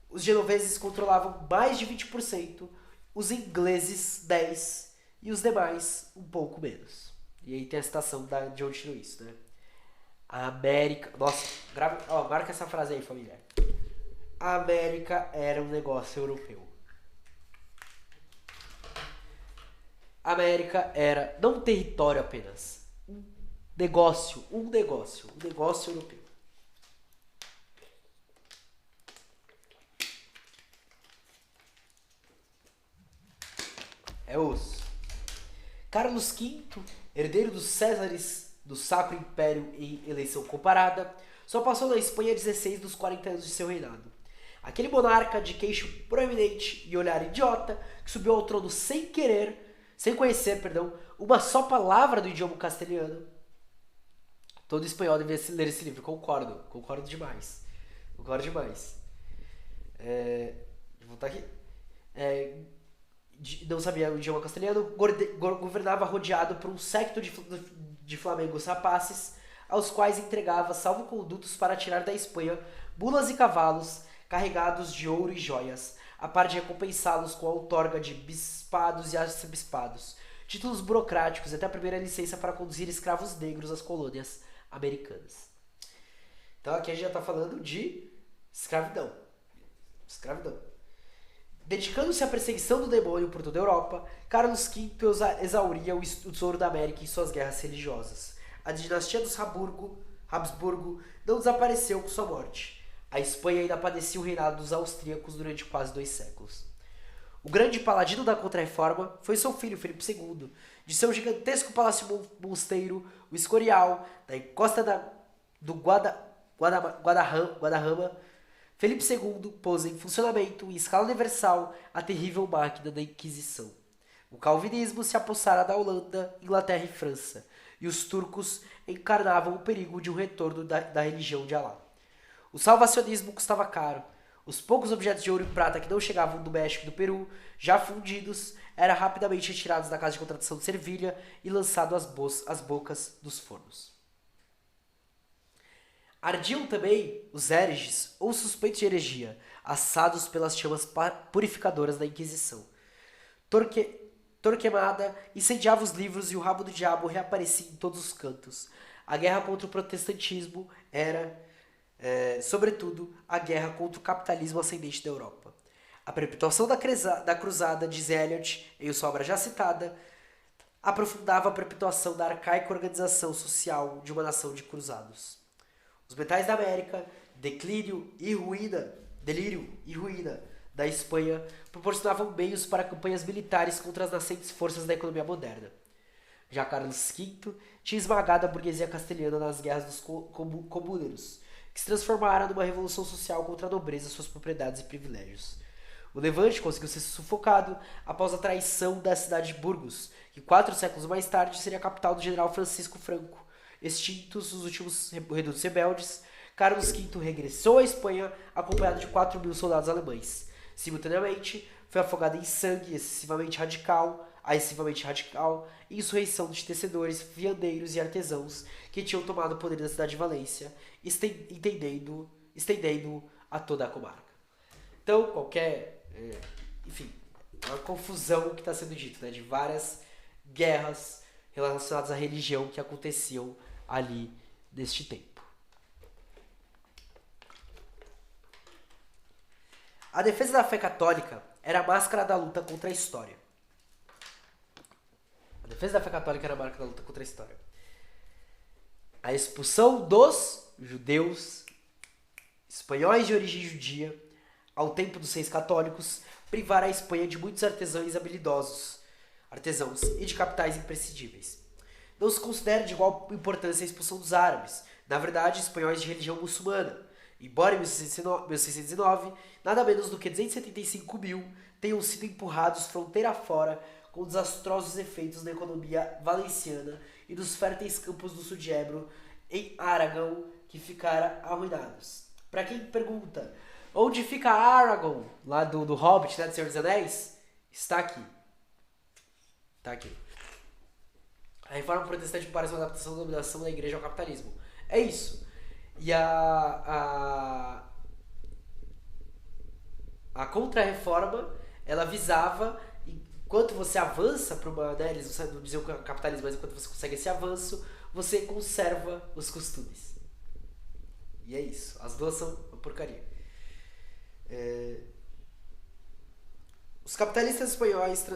Os genoveses controlavam mais de 20%, os ingleses 10% e os demais um pouco menos. E aí tem a citação de onde tirou isso, né? A América... Nossa, marca essa frase aí, família. A América era um negócio europeu. A América era não um território apenas, um negócio europeu. É osso. Carlos V, herdeiro dos Césares do Sacro Império em eleição comparada, só passou na Espanha 16 dos 40 anos de seu reinado. Aquele monarca de queixo proeminente e olhar idiota, que subiu ao trono sem conhecer, uma só palavra do idioma castelhano. Todo espanhol deveria ler esse livro, concordo demais. Vou voltar aqui. Não sabia o idioma castelhano, governava rodeado por um séquito de flamengos rapazes, aos quais entregava salvo-condutos para tirar da Espanha mulas e cavalos carregados de ouro e joias, a par de recompensá-los com a outorga de bispados e arcebispados, títulos burocráticos e até a primeira licença para conduzir escravos negros às colônias americanas. Então aqui a gente já está falando de escravidão. Dedicando-se à perseguição do demônio por toda a Europa, Carlos V exauria o tesouro da América em suas guerras religiosas. A dinastia dos Habsburgo não desapareceu com sua morte. A Espanha ainda padecia o reinado dos austríacos durante quase 2 séculos. O grande paladino da Contra-Reforma foi seu filho, Felipe II. De seu gigantesco palácio mosteiro, o Escorial, na encosta do Guadarrama, Felipe II pôs em funcionamento, em escala universal, a terrível máquina da Inquisição. O calvinismo se apossara da Holanda, Inglaterra e França, e os turcos encarnavam o perigo de um retorno da religião de Alá. O salvacionismo custava caro. Os poucos objetos de ouro e prata que não chegavam do México e do Peru, já fundidos, eram rapidamente retirados da casa de contratação de Servilha e lançados às bocas dos fornos. Ardiam também os hereges ou suspeitos de heregia, assados pelas chamas purificadoras da Inquisição. Torquemada incendiava os livros e o rabo do diabo reaparecia em todos os cantos. A guerra contra o protestantismo era, sobretudo, a guerra contra o capitalismo ascendente da Europa. A perpetuação da cruzada, diz Eliot, em sua obra já citada, aprofundava a perpetuação da arcaica organização social de uma nação de cruzados. Os metais da América, delírio e ruína da Espanha proporcionavam meios para campanhas militares contra as nascentes forças da economia moderna. Já Carlos V tinha esmagado a burguesia castelhana nas guerras dos comúneros, que se transformaram numa revolução social contra a nobreza, suas propriedades e privilégios. O Levante conseguiu ser sufocado após a traição da cidade de Burgos, que 4 séculos mais tarde seria a capital do general Francisco Franco. Extintos os últimos redutos rebeldes, Carlos V regressou à Espanha acompanhado de 4.000 soldados alemães. Simultaneamente, foi afogado em sangue excessivamente radical, e insurreição de tecedores, viandeiros e artesãos que tinham tomado o poder da cidade de Valência, estendendo a toda a comarca. Então, uma confusão que está sendo dito, né, de várias guerras relacionadas à religião que aconteciam ali neste tempo. A defesa da fé católica era a máscara da luta contra a história. A expulsão dos judeus espanhóis de origem judia ao tempo dos reis católicos privara a Espanha de muitos artesãos e de capitais imprescindíveis. Não se considera de igual importância a expulsão dos árabes, na verdade espanhóis de religião muçulmana, Embora em 1609, nada menos do que 275 mil tenham sido empurrados fronteira fora com desastrosos efeitos na economia valenciana e dos férteis campos do sul de Ebro em Aragão que ficaram arruinados. Para quem pergunta, onde fica Aragão, lá do Hobbit, né, do Senhor dos Anéis? Está aqui. Está aqui. A reforma protestante parece uma adaptação da dominação da igreja ao capitalismo. É isso. E a contra-reforma, ela visava, enquanto você avança para uma, né, eles não diziam que é capitalismo, mas enquanto você consegue esse avanço, você conserva os costumes. E é isso. As duas são uma porcaria. Os capitalistas espanhóis...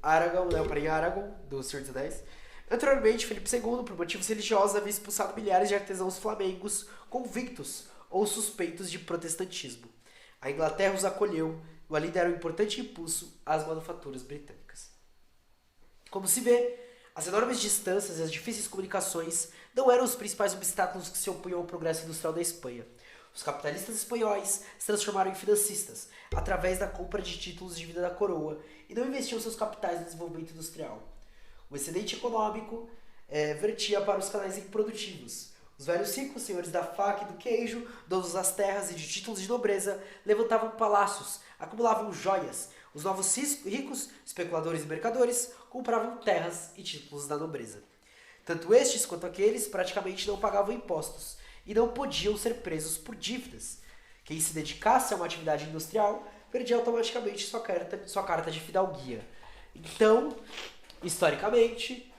Aragão, né? Para em Aragão, do Senhor dos Anéis. Anteriormente, Felipe II, por motivos religiosos, havia expulsado milhares de artesãos flamengos convictos ou suspeitos de protestantismo. A Inglaterra os acolheu e ali deram um importante impulso às manufaturas britânicas. Como se vê, as enormes distâncias e as difíceis comunicações não eram os principais obstáculos que se opunham ao progresso industrial da Espanha. Os capitalistas espanhóis se transformaram em financistas, através da compra de títulos de vida da coroa, e não investiam seus capitais no desenvolvimento industrial. O excedente econômico vertia para os canais improdutivos. Os velhos ricos, senhores da faca e do queijo, donos das terras e de títulos de nobreza, levantavam palácios, acumulavam joias. Os novos ricos, especuladores e mercadores, compravam terras e títulos da nobreza. Tanto estes quanto aqueles praticamente não pagavam impostos e não podiam ser presos por dívidas. Quem se dedicasse a uma atividade industrial perdia automaticamente sua carta de fidalguia. Então, historicamente,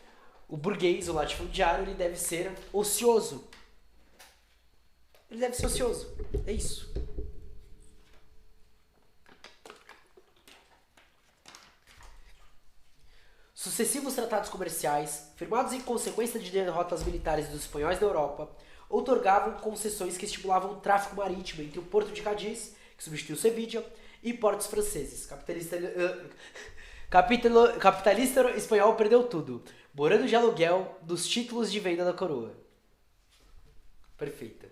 o burguês, o latifundiário, ele deve ser ocioso. Ele deve ser ocioso. É isso. Sucessivos tratados comerciais, firmados em consequência de derrotas militares dos espanhóis da Europa, outorgavam concessões que estimulavam o tráfico marítimo entre o porto de Cádiz, que substituiu Sevilla, e portos franceses. Capitalista espanhol perdeu tudo, morando de aluguel dos títulos de venda da coroa. Perfeito.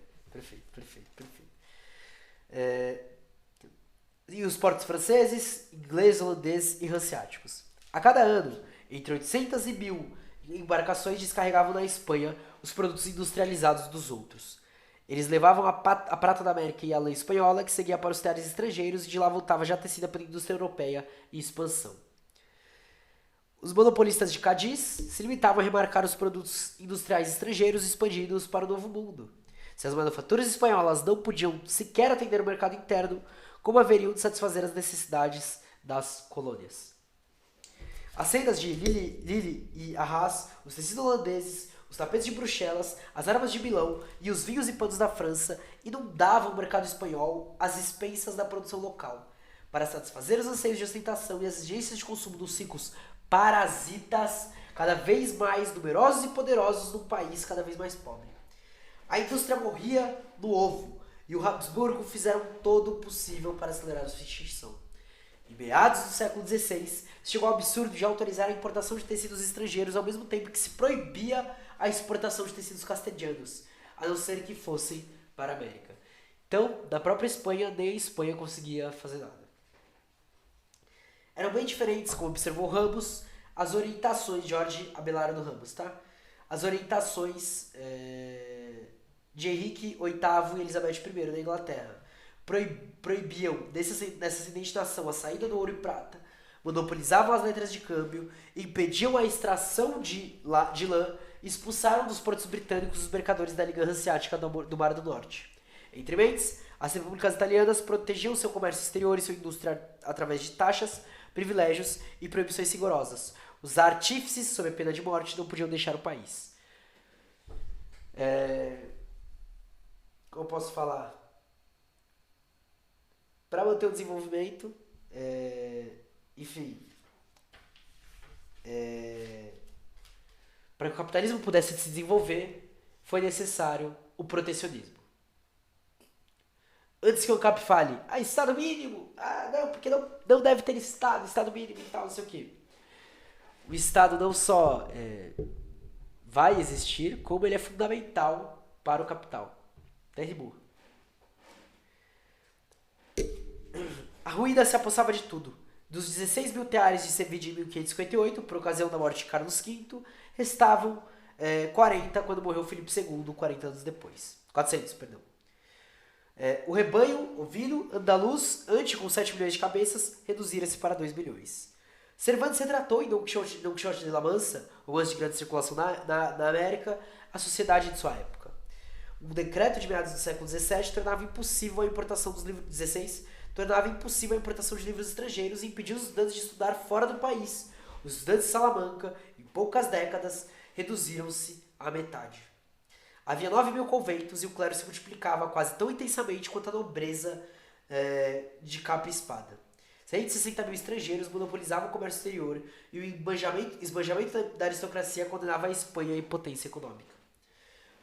E os portos franceses, inglês, holandês e hanseáticos. A cada ano, entre 800 e 1000 embarcações descarregavam na Espanha os produtos industrializados dos outros. Eles levavam a prata da América e a lã espanhola, que seguia para os teares estrangeiros, e de lá voltava já tecida pela indústria europeia e expansão. Os monopolistas de Cádiz se limitavam a remarcar os produtos industriais estrangeiros expandidos para o Novo Mundo. Se as manufaturas espanholas não podiam sequer atender o mercado interno, como haveriam de satisfazer as necessidades das colônias? As sendas de Lille e Arras, os tecidos holandeses, os tapetes de Bruxelas, as armas de Milão e os vinhos e panos da França inundavam o mercado espanhol às expensas da produção local, para satisfazer os anseios de ostentação e as exigências de consumo dos ricos parasitas, cada vez mais numerosos e poderosos num país cada vez mais pobre. A indústria morria no ovo, e o Habsburgo fizeram todo o possível para acelerar a sua extinção. Em meados do século XVI, chegou ao absurdo de autorizar a importação de tecidos estrangeiros ao mesmo tempo que se proibia a exportação de tecidos castelhanos, a não ser que fossem para a América. Então, da própria Espanha, nem a Espanha conseguia fazer nada. Eram bem diferentes, como observou Ramos, as orientações de Jorge Abelardo Ramos, tá? As orientações de Henrique VIII e Elizabeth I da Inglaterra proibiam nessa identificação a saída do ouro e prata, monopolizavam as letras de câmbio, impediam a extração de lã e expulsaram dos portos britânicos os mercadores da Liga Hanseática do Mar do Norte. Entre mentes, as repúblicas italianas protegiam seu comércio exterior e sua indústria através de taxas, privilégios e proibições rigorosas. Os artífices, sob a pena de morte, não podiam deixar o país. Como eu posso falar? Para manter o desenvolvimento, para que o capitalismo pudesse se desenvolver, foi necessário o protecionismo. Antes que o Cap fale, Estado mínimo, não, porque não deve ter Estado mínimo e tal, não sei o quê. O Estado não só vai existir, como ele é fundamental para o capital. Até rimou. A ruína se apossava de tudo. Dos 16 mil teares de Sevilla em 1558, por ocasião da morte de Carlos V, restavam 40 quando morreu Filipe II, 40 anos depois. 400, perdão. O rebanho ovino andaluz, antes com 7 milhões de cabeças, reduzira-se para 2 milhões. Cervantes retratou em Don Quixote de la Mancha, romance de grande circulação na América, a sociedade de sua época. Um decreto de meados do século XVII tornava impossível a importação dos livros tornava impossível a importação de livros estrangeiros e impediu os estudantes de estudar fora do país. Os estudantes de Salamanca, em poucas décadas, reduziram-se à metade. Havia 9 mil conventos e o clero se multiplicava quase tão intensamente quanto a nobreza de capa e espada. 160 mil estrangeiros monopolizavam o comércio exterior e o esbanjamento da aristocracia condenava a Espanha à impotência econômica.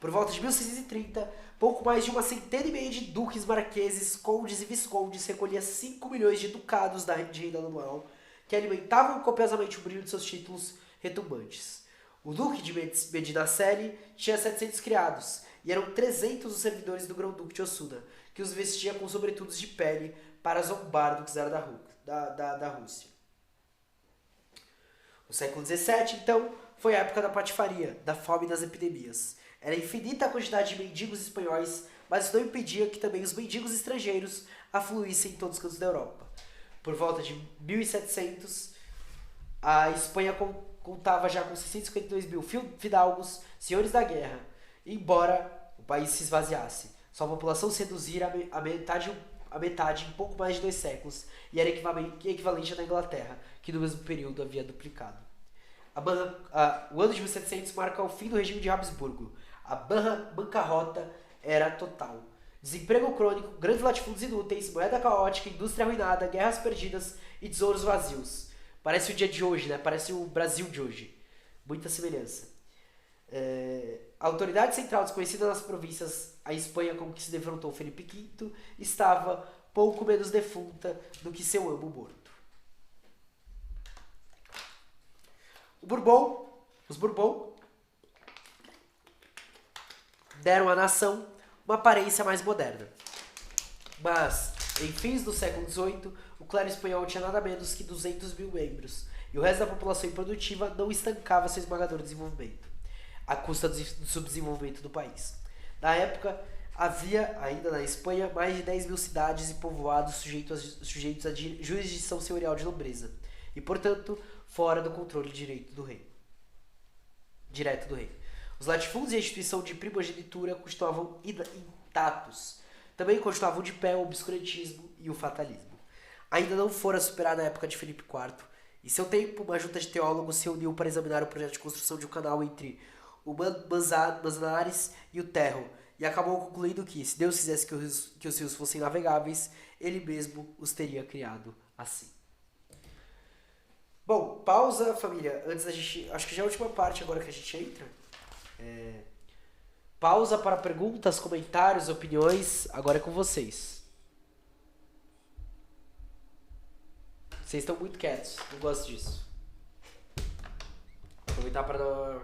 Por volta de 1630, pouco mais de 150 de duques, marqueses, condes e viscondes recolhia 5 milhões de ducados de renda anual, que alimentavam copiosamente o brilho de seus títulos retumbantes. O duque de Medinaceli tinha 700 criados, e eram 300 os servidores do grão-duque de Osuna, que os vestia com sobretudos de pele para zombar do czar da Rússia. O século XVII, então, foi a época da patifaria, da fome e das epidemias. Era infinita a quantidade de mendigos espanhóis, mas isso não impedia que também os mendigos estrangeiros afluíssem em todos os cantos da Europa. Por volta de 1700, a Espanha contava já com 652 mil fidalgos, senhores da guerra, embora o país se esvaziasse. Sua população se reduzira a metade em pouco mais de 2 séculos e era equivalente à da Inglaterra, que no mesmo período havia duplicado. O ano de 1700 marca o fim do regime de Habsburgo. A bancarrota era total. Desemprego crônico, grandes latifúndios inúteis, moeda caótica, indústria arruinada, guerras perdidas e tesouros vazios. Parece o dia de hoje, né? Parece o Brasil de hoje. Muita semelhança. A autoridade central desconhecida nas províncias, a Espanha com que se defrontou Felipe V, estava pouco menos defunta do que seu amo morto. Os Bourbon deram à nação uma aparência mais moderna. Mas, em fins do século XVIII, o clero espanhol tinha nada menos que 200 mil membros, e o resto da população improdutiva não estancava seu esmagador desenvolvimento, à custa do subdesenvolvimento do país. Na época, havia ainda na Espanha mais de 10 mil cidades e povoados sujeitos à jurisdição senhorial de nobreza, e, portanto, fora do controle direto do rei. Os latifúndios e a instituição de primogenitura continuavam intactos. Também continuavam de pé o obscurantismo e o fatalismo. Ainda não fora superada a época de Felipe IV. Em seu tempo, uma junta de teólogos se reuniu para examinar o projeto de construção de um canal entre o Manzanares e o Terro, e acabou concluindo que, se Deus quisesse que os rios fossem navegáveis, ele mesmo os teria criado assim. Bom, pausa, família, antes da gente... Acho que já é a última parte agora que a gente entra. Pausa para perguntas, comentários, opiniões. Agora é com vocês. Vocês estão muito quietos. Não gosto disso. Aproveitar para dar...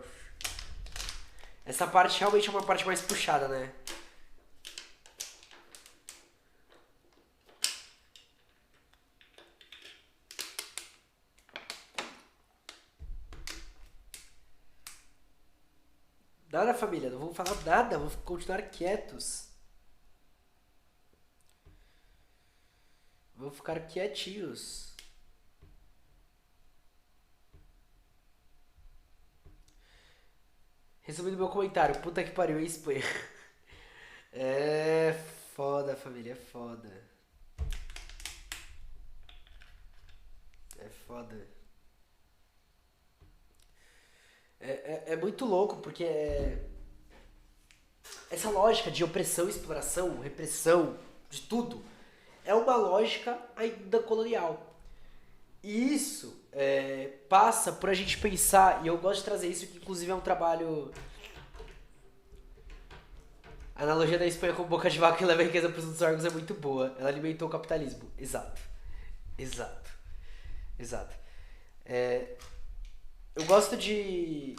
Essa parte realmente é uma parte mais puxada, né? Nada, família, não vamos falar nada, vamos continuar quietos. Vamos ficar quietinhos. Resumindo meu comentário, puta que pariu, em Espanha. É foda, família, é foda. É foda. É muito louco, porque essa lógica de opressão, exploração, repressão, de tudo, é uma lógica ainda colonial. E isso passa por a gente pensar, e eu gosto de trazer isso, que inclusive é um trabalho... A analogia da Espanha com boca de vaca que leva a riqueza para os órgãos é muito boa. Ela alimentou o capitalismo. Exato. Eu gosto de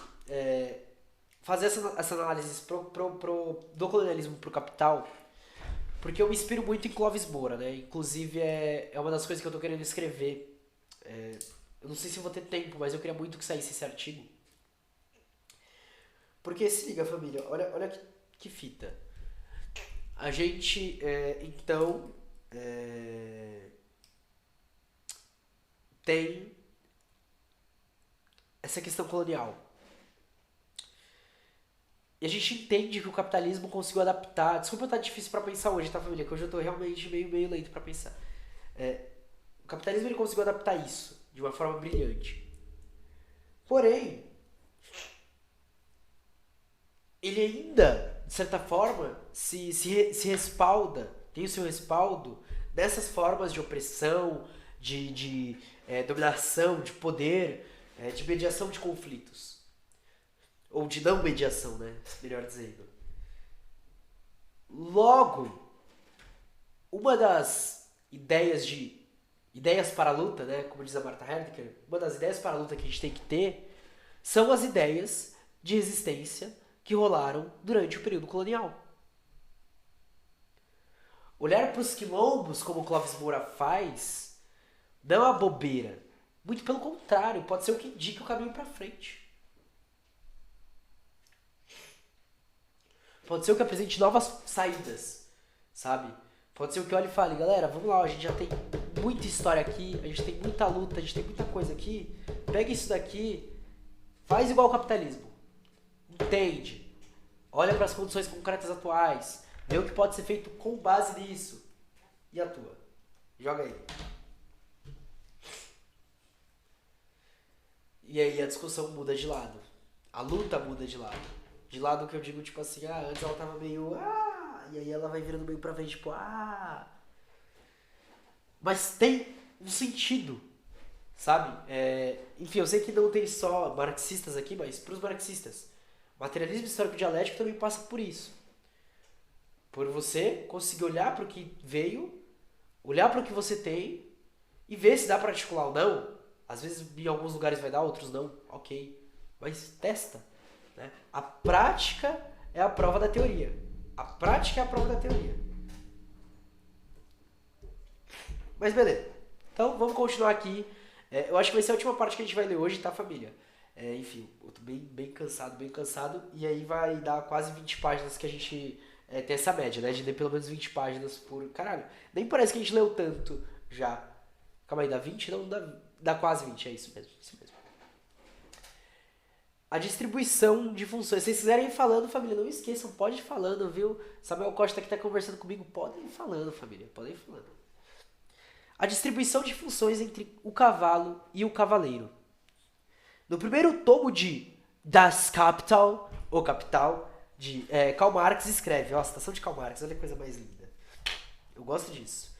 fazer essa análise do colonialismo pro capital, porque eu me inspiro muito em Clóvis Moura, né? Inclusive é uma das coisas que eu tô querendo escrever. Eu não sei se eu vou ter tempo, mas eu queria muito que saísse esse artigo. Porque se liga, família, olha que fita. A gente, então, tem essa questão colonial. E a gente entende que o capitalismo conseguiu adaptar. Desculpa, tá difícil pra pensar hoje, tá, família? Que hoje eu tô realmente meio lento pra pensar. O capitalismo ele conseguiu adaptar isso de uma forma brilhante. Porém, ele ainda, de certa forma, se respalda, tem o seu respaldo nessas formas de opressão, de dominação, de poder, de mediação de conflitos. Ou de não mediação, né? Melhor dizendo. Logo, uma das ideias para a luta, né? Como diz a Martha Heidegger, uma das ideias para a luta que a gente tem que ter são as ideias de resistência que rolaram durante o período colonial. Olhar para os quilombos, como Clóvis Moura faz, não é uma bobeira. Muito pelo contrário, pode ser o que indica o caminho para frente. Pode ser o que apresente novas saídas, sabe? Pode ser o que olhe e fale, galera, vamos lá, a gente já tem muita história aqui, a gente tem muita luta, a gente tem muita coisa aqui. Pega isso daqui, faz igual o capitalismo. Entende? Olha para as condições concretas atuais, vê o que pode ser feito com base nisso e atua. Joga aí. E aí a discussão muda de lado. A luta muda de lado. De lado que eu digo, tipo assim, antes ela tava meio, e aí ela vai virando meio pra frente, tipo, Mas tem um sentido, sabe? Enfim, eu sei que não tem só marxistas aqui, mas pros marxistas, materialismo histórico dialético também passa por isso. Por você conseguir olhar pro que veio, olhar pro que você tem e ver se dá pra articular ou não. Às vezes em alguns lugares vai dar, outros não, ok. Mas testa. Né? A prática é a prova da teoria. A prática é a prova da teoria. Mas beleza. Então vamos continuar aqui. Eu acho que vai ser a última parte que a gente vai ler hoje, tá, família? Enfim, eu tô bem cansado. E aí vai dar quase 20 páginas que a gente tem essa média, né? De ler pelo menos 20 páginas por... Caralho, nem parece que a gente leu tanto já. Calma aí, dá 20? Não, dá quase 20, é isso mesmo. A distribuição de funções. Se vocês quiserem ir falando, família, não esqueçam, pode ir falando, viu? Samuel Costa que tá conversando comigo, podem ir falando, família, podem ir falando. A distribuição de funções entre o cavalo e o cavaleiro. No primeiro tomo de Das Kapital, ou Capital, de Karl Marx escreve, a citação de Karl Marx, olha que coisa mais linda. Eu gosto disso.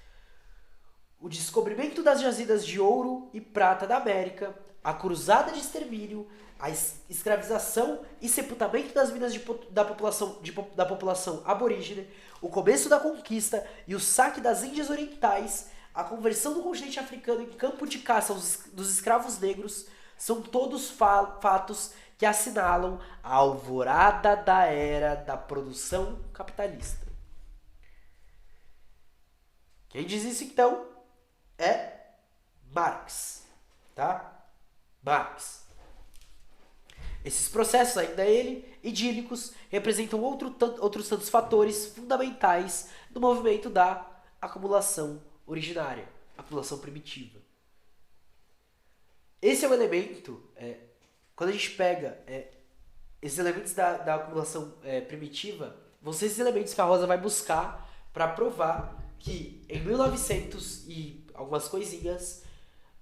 O descobrimento das jazidas de ouro e prata da América, a cruzada de extermínio, a escravização e sepultamento das minas da população aborígene, o começo da conquista e o saque das Índias Orientais, a conversão do continente africano em campo de caça dos escravos negros, são todos fatos que assinalam a alvorada da era da produção capitalista. Quem diz isso, então, é Marx, tá? Marx. Esses processos, ainda idílicos, representam outros tantos fatores fundamentais no movimento da acumulação originária, acumulação primitiva. Esse é o elemento, quando a gente pega esses elementos da acumulação primitiva, vão ser esses elementos que a Rosa vai buscar para provar que em 1900 e algumas coisinhas,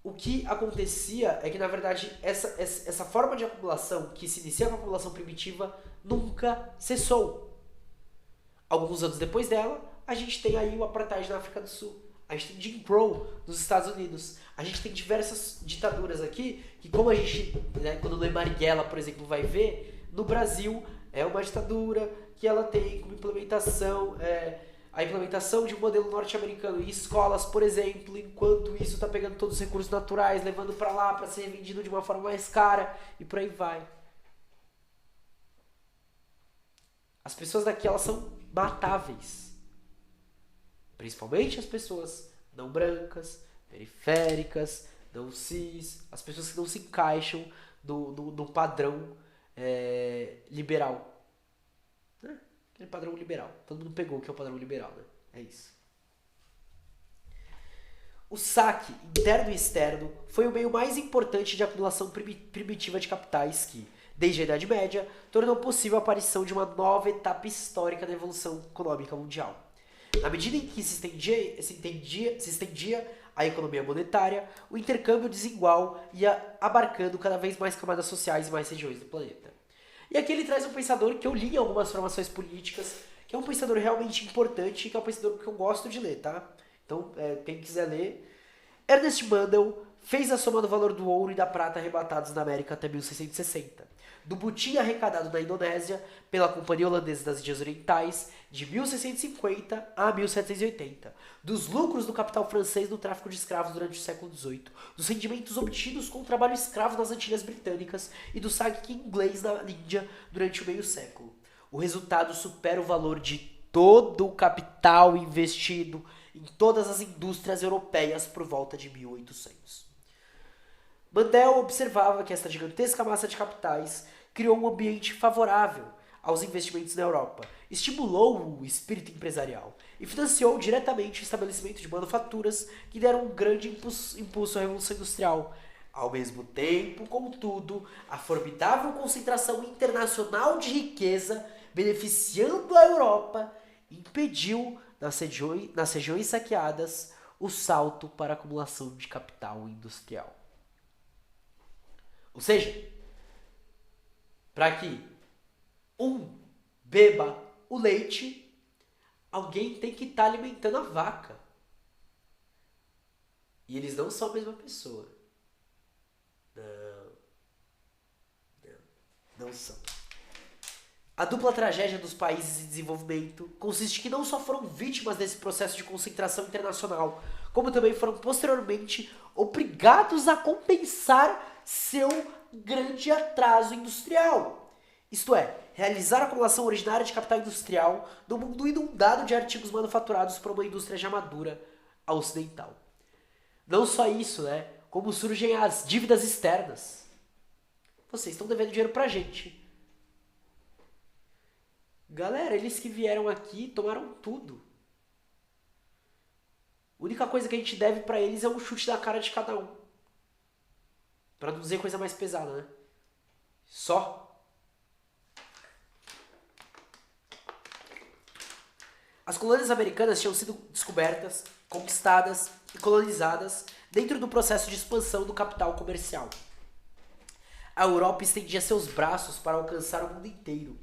o que acontecia é que, na verdade, essa forma de acumulação que se inicia com a acumulação primitiva nunca cessou. Alguns anos depois dela, a gente tem aí o apartheid na África do Sul. A gente tem Jim Crow nos Estados Unidos. A gente tem diversas ditaduras aqui, que como a gente, quando lê Marighella, por exemplo, vai ver, no Brasil é uma ditadura que ela tem como implementação... a implementação de um modelo norte-americano em escolas, por exemplo, enquanto isso está pegando todos os recursos naturais, levando para lá para ser vendido de uma forma mais cara e por aí vai. As pessoas daqui, elas são matáveis. Principalmente as pessoas não brancas, periféricas, não cis, as pessoas que não se encaixam no padrão liberal. Né? Aquele padrão liberal. Todo mundo pegou o que é o padrão liberal, né? É isso. O saque interno e externo foi o meio mais importante de acumulação primitiva de capitais que, desde a Idade Média, tornou possível a aparição de uma nova etapa histórica da evolução econômica mundial. Na medida em que se estendia a economia monetária, o intercâmbio desigual ia abarcando cada vez mais camadas sociais e mais regiões do planeta. E aqui ele traz um pensador que eu li em algumas formações políticas, que é um pensador realmente importante, que é um pensador que eu gosto de ler, tá? Então, quem quiser ler, Ernest Mandel fez a soma do valor do ouro e da prata arrebatados na América até 1660, do butim arrecadado na Indonésia pela Companhia Holandesa das Índias Orientais de 1650 a 1780, dos lucros do capital francês no tráfico de escravos durante o século XVIII, dos rendimentos obtidos com o trabalho escravo nas Antilhas Britânicas e do saque inglês na Índia durante o meio século. O resultado supera o valor de todo o capital investido em todas as indústrias europeias por volta de 1800. Mandel observava que esta gigantesca massa de capitais criou um ambiente favorável aos investimentos na Europa, estimulou o espírito empresarial e financiou diretamente o estabelecimento de manufaturas que deram um grande impulso à Revolução Industrial. Ao mesmo tempo, contudo, a formidável concentração internacional de riqueza beneficiando a Europa impediu, nas regiões saqueadas, o salto para a acumulação de capital industrial. Ou seja, para que um beba o leite, alguém tem que estar alimentando a vaca. E eles não são a mesma pessoa. Não são. A dupla tragédia dos países em desenvolvimento consiste que não só foram vítimas desse processo de concentração internacional, como também foram posteriormente obrigados a compensar seu grande atraso industrial. Isto é, realizar a acumulação originária de capital industrial no mundo inundado de artigos manufaturados por uma indústria já madura ocidental. Não só isso, né? Como surgem as dívidas externas. Vocês estão devendo dinheiro pra gente. Galera, eles que vieram aqui tomaram tudo. A única coisa que a gente deve pra eles é um chute na cara de cada um. Pra não dizer coisa mais pesada, né? Só. As colônias americanas tinham sido descobertas, conquistadas e colonizadas dentro do processo de expansão do capital comercial. A Europa estendia seus braços para alcançar o mundo inteiro.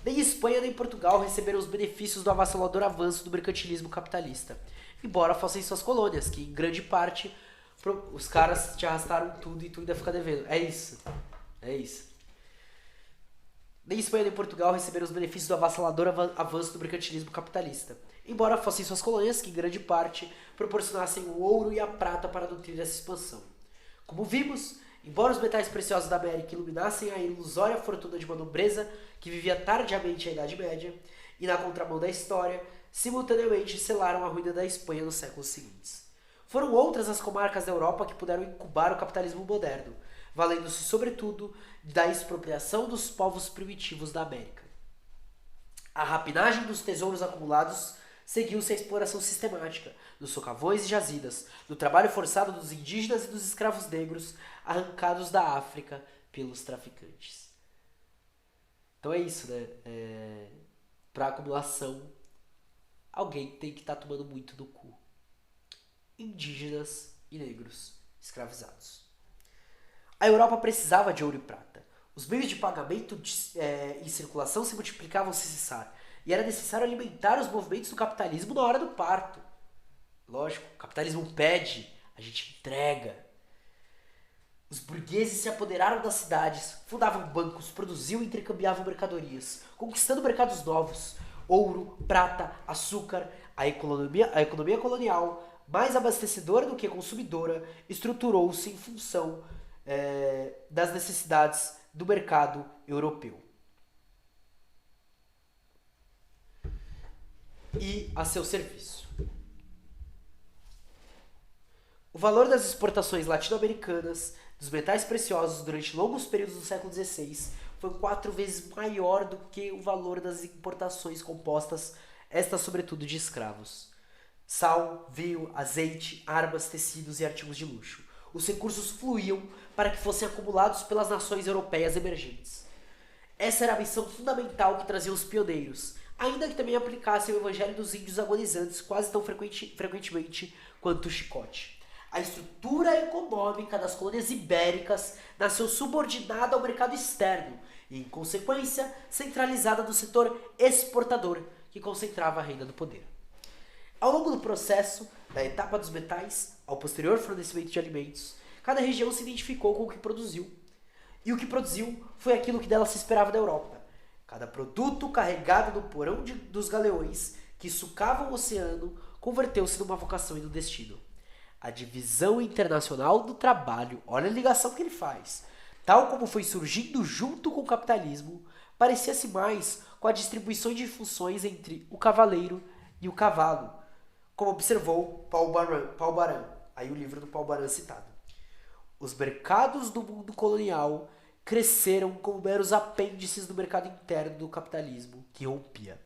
Nem Espanha nem Portugal receberam os benefícios do avassalador avanço do mercantilismo capitalista, embora fossem suas colônias, que em grande parte os caras te arrastaram tudo e tu ainda fica devendo. É isso. Nem Espanha nem Portugal receberam os benefícios do avassalador avanço do mercantilismo capitalista, embora fossem suas colônias que, em grande parte, proporcionassem o ouro e a prata para nutrir essa expansão. Como vimos, embora os metais preciosos da América iluminassem a ilusória fortuna de uma nobreza que vivia tardiamente a Idade Média, e na contramão da história, simultaneamente selaram a ruína da Espanha nos séculos seguintes. Foram outras as comarcas da Europa que puderam incubar o capitalismo moderno, valendo-se sobretudo da expropriação dos povos primitivos da América. A rapinagem dos tesouros acumulados seguiu-se a exploração sistemática dos socavões e jazidas, do trabalho forçado dos indígenas e dos escravos negros arrancados da África pelos traficantes. Então é isso, né? Para acumulação, alguém tem que estar tomando muito do cu. Indígenas e negros escravizados. A Europa precisava de ouro e prata. Os meios de pagamento em circulação se multiplicavam sem cessar, e era necessário alimentar os movimentos do capitalismo na hora do parto. Lógico, o capitalismo pede, a gente entrega. Os burgueses se apoderaram das cidades, fundavam bancos, produziam e intercambiavam mercadorias, conquistando mercados novos. Ouro, prata, açúcar, a economia colonial, mais abastecedora do que consumidora, estruturou-se em função das necessidades do mercado europeu. e a seu serviço. O valor das exportações latino-americanas dos metais preciosos durante longos períodos do século XVI foi 4 vezes maior do que o valor das importações compostas, estas sobretudo de escravos. Sal, vinho, azeite, armas, tecidos e artigos de luxo. Os recursos fluíam para que fossem acumulados pelas nações europeias emergentes. Essa era a missão fundamental que traziam os pioneiros, ainda que também aplicassem o evangelho dos índios agonizantes quase tão frequentemente quanto o chicote. A estrutura econômica das colônias ibéricas nasceu subordinada ao mercado externo e, em consequência, centralizada no setor exportador, que concentrava a renda do poder. Ao longo do processo, da etapa dos metais ao posterior fornecimento de alimentos, cada região se identificou com o que produziu. E o que produziu foi aquilo que dela se esperava da Europa. Cada produto carregado no porão dos galeões que sucavam o oceano converteu-se numa vocação e no destino. A divisão internacional do trabalho, olha a ligação que ele faz, tal como foi surgindo junto com o capitalismo, parecia-se mais com a distribuição de funções entre o cavaleiro e o cavalo, como observou Paul Baran, aí o livro do Paul Baran citado. Os mercados do mundo colonial cresceram como meros apêndices do mercado interno do capitalismo que rompia.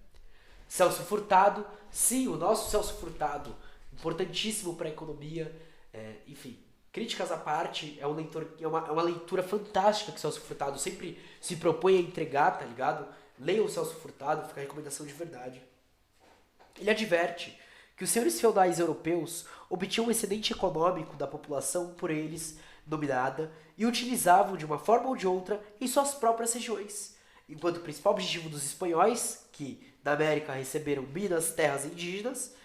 Celso Furtado, sim, o nosso Celso Furtado, importantíssimo para a economia, enfim, críticas à parte, é uma leitura fantástica que o Celso Furtado sempre se propõe a entregar, tá ligado? Leiam o Celso Furtado, fica a recomendação de verdade. Ele adverte que os senhores feudais europeus obtinham um excedente econômico da população por eles dominada e utilizavam de uma forma ou de outra em suas próprias regiões, enquanto o principal objetivo dos espanhóis, que na América receberam minas, terras indígenas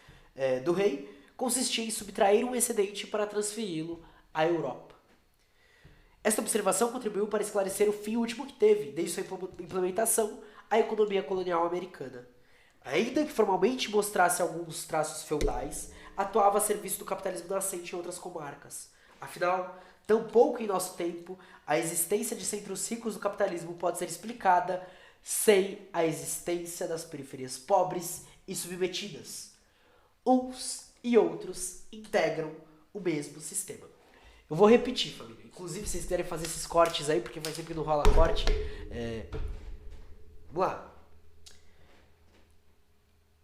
do rei, consistia em subtrair um excedente para transferi-lo à Europa. Esta observação contribuiu para esclarecer o fim último que teve, desde sua implementação, a economia colonial americana. Ainda que formalmente mostrasse alguns traços feudais, atuava a serviço do capitalismo nascente em outras comarcas. Afinal, tampouco em nosso tempo, a existência de centros ricos do capitalismo pode ser explicada sem a existência das periferias pobres e submetidas. Uns e outros integram o mesmo sistema. Eu vou repetir, família. Inclusive, se vocês quiserem fazer esses cortes aí, porque faz sempre não rola corte. Vamos lá.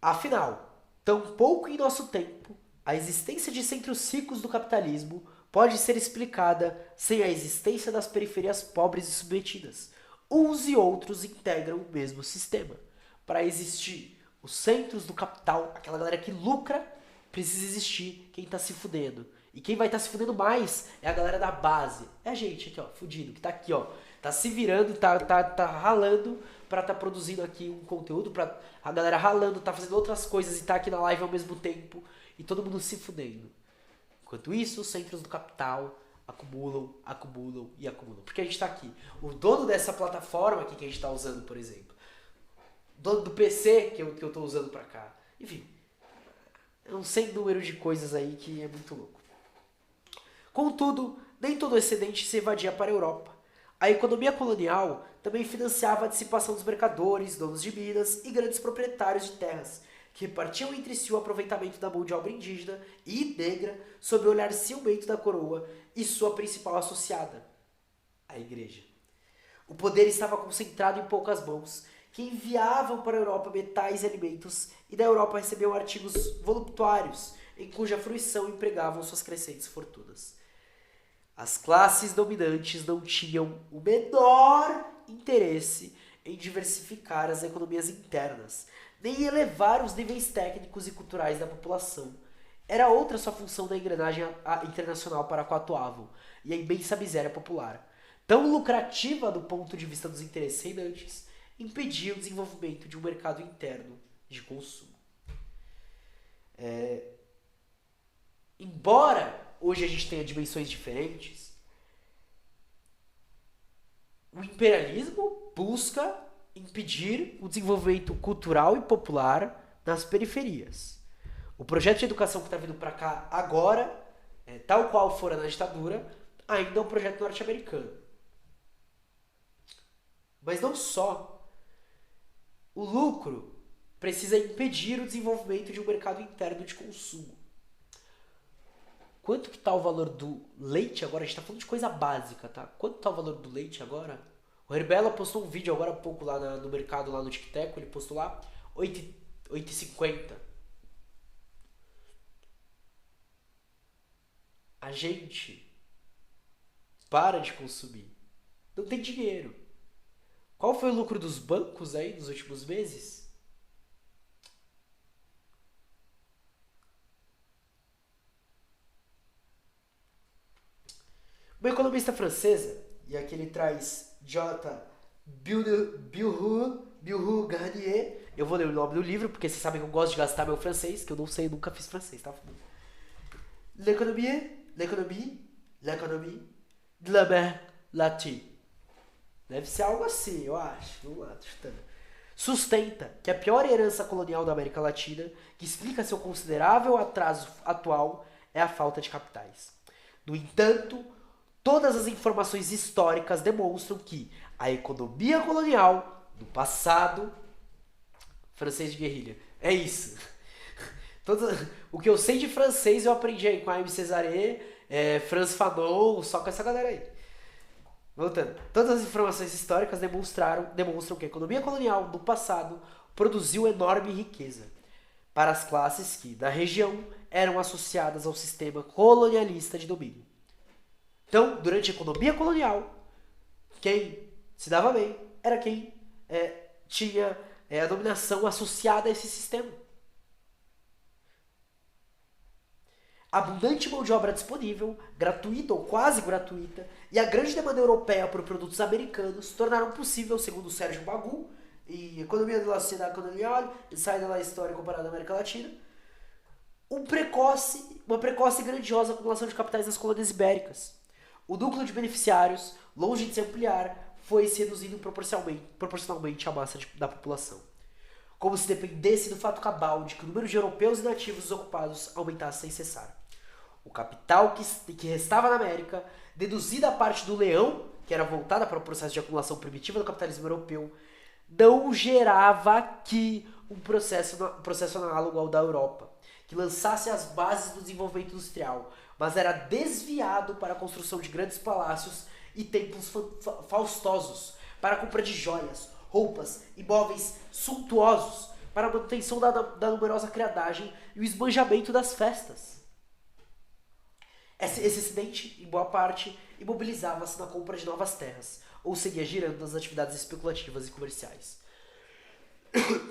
Afinal, tampouco em nosso tempo, a existência de centros ricos do capitalismo pode ser explicada sem a existência das periferias pobres e submetidas. Uns e outros integram o mesmo sistema. Para existir os centros do capital, aquela galera que lucra, precisa existir quem tá se fudendo. E quem vai estar se fudendo mais é a galera da base. É a gente aqui, ó, fudido, que tá aqui, ó. Tá se virando, tá ralando pra tá produzindo aqui um conteúdo, pra a galera ralando, tá fazendo outras coisas e tá aqui na live ao mesmo tempo. E todo mundo se fudendo. Enquanto isso, os centros do capital acumulam e acumulam. Porque a gente tá aqui. O dono dessa plataforma aqui que a gente tá usando, por exemplo. O dono do PC que eu tô usando pra cá. Enfim. É um sem número de coisas aí que é muito louco. Contudo, nem todo o excedente se evadia para a Europa. A economia colonial também financiava a dissipação dos mercadores, donos de minas e grandes proprietários de terras, que repartiam entre si o aproveitamento da mão de obra indígena e negra sob o olhar ciumento da coroa e sua principal associada, a igreja. O poder estava concentrado em poucas mãos, que enviavam para a Europa metais e alimentos, e da Europa recebiam artigos voluptuários, em cuja fruição empregavam suas crescentes fortunas. As classes dominantes não tinham o menor interesse em diversificar as economias internas, nem em elevar os níveis técnicos e culturais da população. Era outra sua função da engrenagem internacional para a qual atuavam, e a imensa miséria popular, tão lucrativa do ponto de vista dos interesses reinantes, impedia o desenvolvimento de um mercado interno de consumo. Embora hoje a gente tenha dimensões diferentes, o imperialismo busca impedir o desenvolvimento cultural e popular nas periferias. O projeto de educação que está vindo para cá agora, tal qual fora na ditadura, ainda é um projeto norte-americano. Mas não só. O lucro precisa impedir o desenvolvimento de um mercado interno de consumo. Quanto que tá o valor do leite agora? A gente tá falando de coisa básica, tá? Quanto tá o valor do leite agora? O Herbella postou um vídeo agora há pouco lá no mercado, lá no TikTok, ele postou lá 8,50. A gente para de consumir. Não tem dinheiro. Qual foi o lucro dos bancos aí nos últimos meses? Uma economista francesa, e aqui ele traz J. Bilhu Garnier. Eu vou ler o nome do livro, porque vocês sabem que eu gosto de gastar meu francês, que eu não sei, eu nunca fiz francês, tá? L'économie de la mer latine. Deve ser algo assim, eu acho. Vamos lá, tô chutando. Sustenta que a pior herança colonial da América Latina, que explica seu considerável atraso atual, é a falta de capitais. No entanto, todas as informações históricas demonstram que a economia colonial do passado... Francês de guerrilha. É isso. O que eu sei de francês eu aprendi aí com a M. Césarée, Franz Fanon, só com essa galera aí. Voltando. Todas as informações históricas demonstram que a economia colonial do passado produziu enorme riqueza para as classes que, na região, eram associadas ao sistema colonialista de domínio. Então, durante a economia colonial, quem se dava bem era quem tinha a dominação associada a esse sistema. Abundante mão de obra disponível, gratuita ou quase gratuita, e a grande demanda europeia por produtos americanos tornaram possível, segundo Sérgio Bagu, em Economia de la Sociedade Colonial, Ensaio da História Comparada à América Latina, uma precoce e grandiosa acumulação de capitais nas colônias ibéricas. O núcleo de beneficiários, longe de se ampliar, foi se reduzindo proporcionalmente à massa da população, como se dependesse do fato cabal de que o número de europeus e nativos desocupados aumentasse sem cessar. O capital que restava na América, deduzida a parte do leão, que era voltada para o processo de acumulação primitiva do capitalismo europeu, não gerava aqui um processo análogo ao da Europa, que lançasse as bases do desenvolvimento industrial, mas era desviado para a construção de grandes palácios e templos faustosos, para a compra de joias, roupas e móveis suntuosos, para a manutenção da numerosa criadagem e o esbanjamento das festas. Esse excedente, em boa parte, imobilizava-se na compra de novas terras, ou seguia girando nas atividades especulativas e comerciais.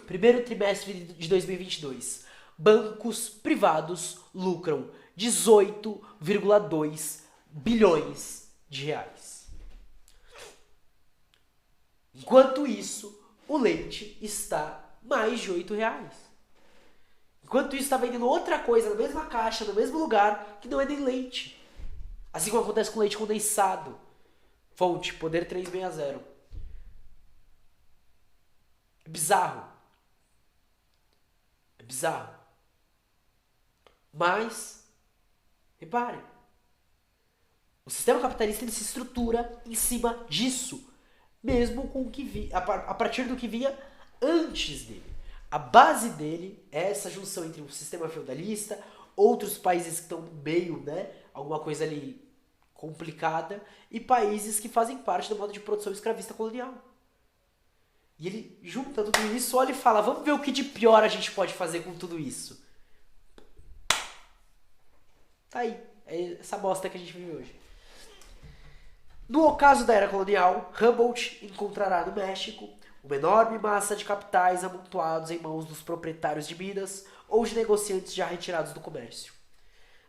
Primeiro trimestre de 2022. Bancos privados lucram 18,2 bilhões de reais. Enquanto isso, o leite está mais de 8 reais. Enquanto isso, está vendendo outra coisa na mesma caixa, no mesmo lugar, que não é nem leite. Assim como acontece com leite condensado. Fonte, Poder 360. É bizarro. É bizarro. Mas, reparem, o sistema capitalista ele se estrutura em cima disso, mesmo com o que a partir do que vinha antes dele. A base dele é essa junção entre um sistema feudalista, outros países que estão no meio, né, alguma coisa ali complicada, e países que fazem parte do modo de produção escravista colonial. E ele junta tudo isso, olha e fala, vamos ver o que de pior a gente pode fazer com tudo isso. Tá aí, é essa bosta que a gente vive hoje. No ocaso da era colonial, Humboldt encontrará no México uma enorme massa de capitais amontoados em mãos dos proprietários de minas ou de negociantes já retirados do comércio.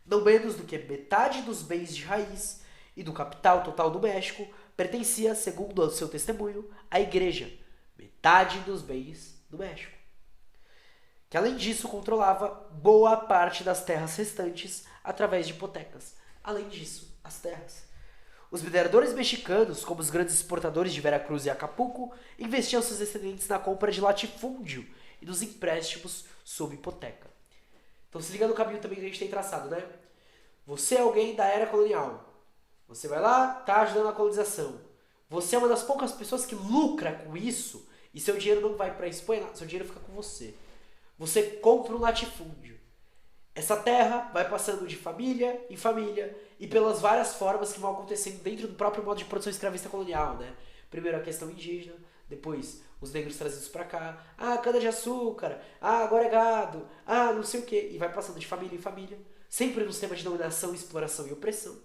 Não menos do que metade dos bens de raiz e do capital total do México pertencia, segundo o seu testemunho, à igreja, metade dos bens do México, que além disso controlava boa parte das terras restantes através de hipotecas. Além disso, as terras. Os mineradores mexicanos, como os grandes exportadores de Veracruz e Acapulco, investiam seus descendentes na compra de latifúndio e nos empréstimos sob hipoteca. Então se liga no caminho também que a gente tem traçado, né? Você é alguém da era colonial. Você vai lá, tá ajudando a colonização. Você é uma das poucas pessoas que lucra com isso e seu dinheiro não vai para a Espanha, seu dinheiro fica com você. Você compra um latifúndio. Essa terra vai passando de família em família e pelas várias formas que vão acontecendo dentro do próprio modo de produção escravista colonial, né? Primeiro a questão indígena, depois os negros trazidos pra cá. Ah, cana-de-açúcar. Ah, agora é gado. Ah, não sei o quê. E vai passando de família em família. Sempre no sistema de dominação, exploração e opressão.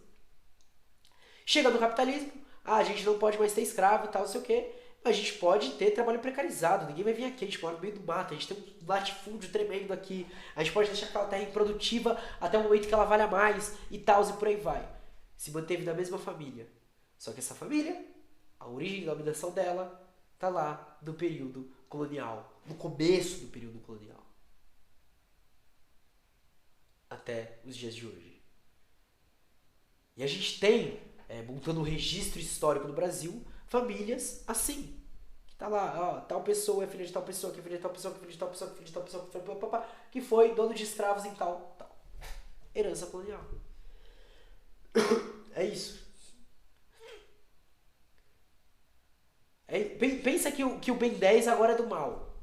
Chega no capitalismo. Ah, a gente não pode mais ter escravo e tal, não sei o quê. Mas a gente pode ter trabalho precarizado. Ninguém vai vir aqui. A gente mora no meio do mato. A gente tem um latifúndio tremendo aqui. A gente pode deixar aquela terra improdutiva até o momento que ela valha mais e tal, e por aí vai. Se manteve na mesma família. Só que essa família, a origem da dominação dela, tá lá no período colonial. No começo do período colonial. Até os dias de hoje. E a gente tem, montando um registro histórico do Brasil, famílias assim. Que tá lá, ó, tal pessoa é filha de tal pessoa, que é filha de tal pessoa, que é filha de tal pessoa, que é filha de tal pessoa, que foi dono de escravos em tal, tal. Herança colonial. É isso. Pensa que o Ben 10 agora é do mal.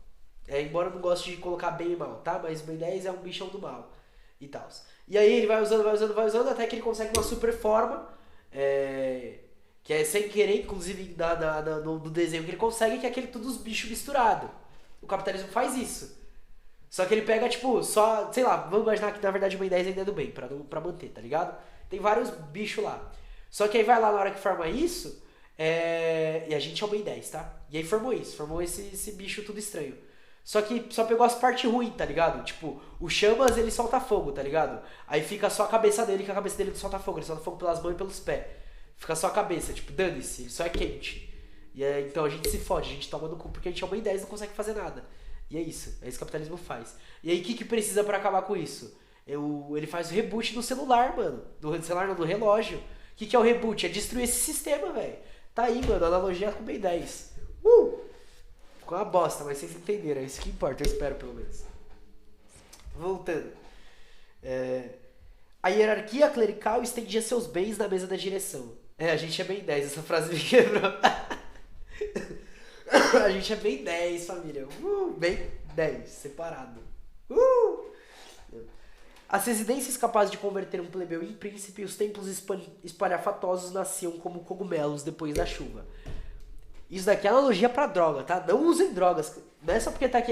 Embora eu não goste de colocar bem e mal, tá? Mas o Ben 10 é um bichão do mal. E tal. E aí ele vai usando, até que ele consegue uma super forma. Que é sem querer, inclusive no desenho que ele consegue, que é aquele tudo os bichos misturados. O capitalismo faz isso. Só que ele pega, tipo, só, sei lá, vamos imaginar que na verdade o Ben 10 ainda é do bem, pra manter, tá ligado? Tem vários bichos lá. Só que aí vai lá na hora que forma isso, e a gente é o Ben 10, tá? E aí formou isso, formou esse bicho tudo estranho. Só que só pegou as partes ruins, tá ligado? Tipo, o Chamas ele solta fogo, tá ligado? Aí fica só a cabeça dele, que a cabeça dele não solta fogo, ele solta fogo pelas mãos e pelos pés. Fica só a cabeça, tipo, dane-se, ele só é quente. E aí, então a gente se fode, a gente toma no cu porque a gente é uma 10 e não consegue fazer nada. E é isso que o capitalismo faz. E aí o que precisa pra acabar com isso? Ele faz o reboot no celular, mano. Do celular não, do relógio. O que é o reboot? É destruir esse sistema, velho. Tá aí, mano, a analogia com o Ben 10. Ficou uma bosta, mas vocês entenderam, é isso que importa, eu espero pelo menos. Voltando. A hierarquia clerical estendia seus bens na mesa da direção. A gente é bem 10, essa frase me quebrou. A gente é bem 10, família. Bem 10, separado. As residências capazes de converter um plebeu em príncipe e os templos espalhafatosos nasciam como cogumelos depois da chuva. Isso daqui é analogia pra droga, tá? Não usem drogas. Não é só porque tá aqui,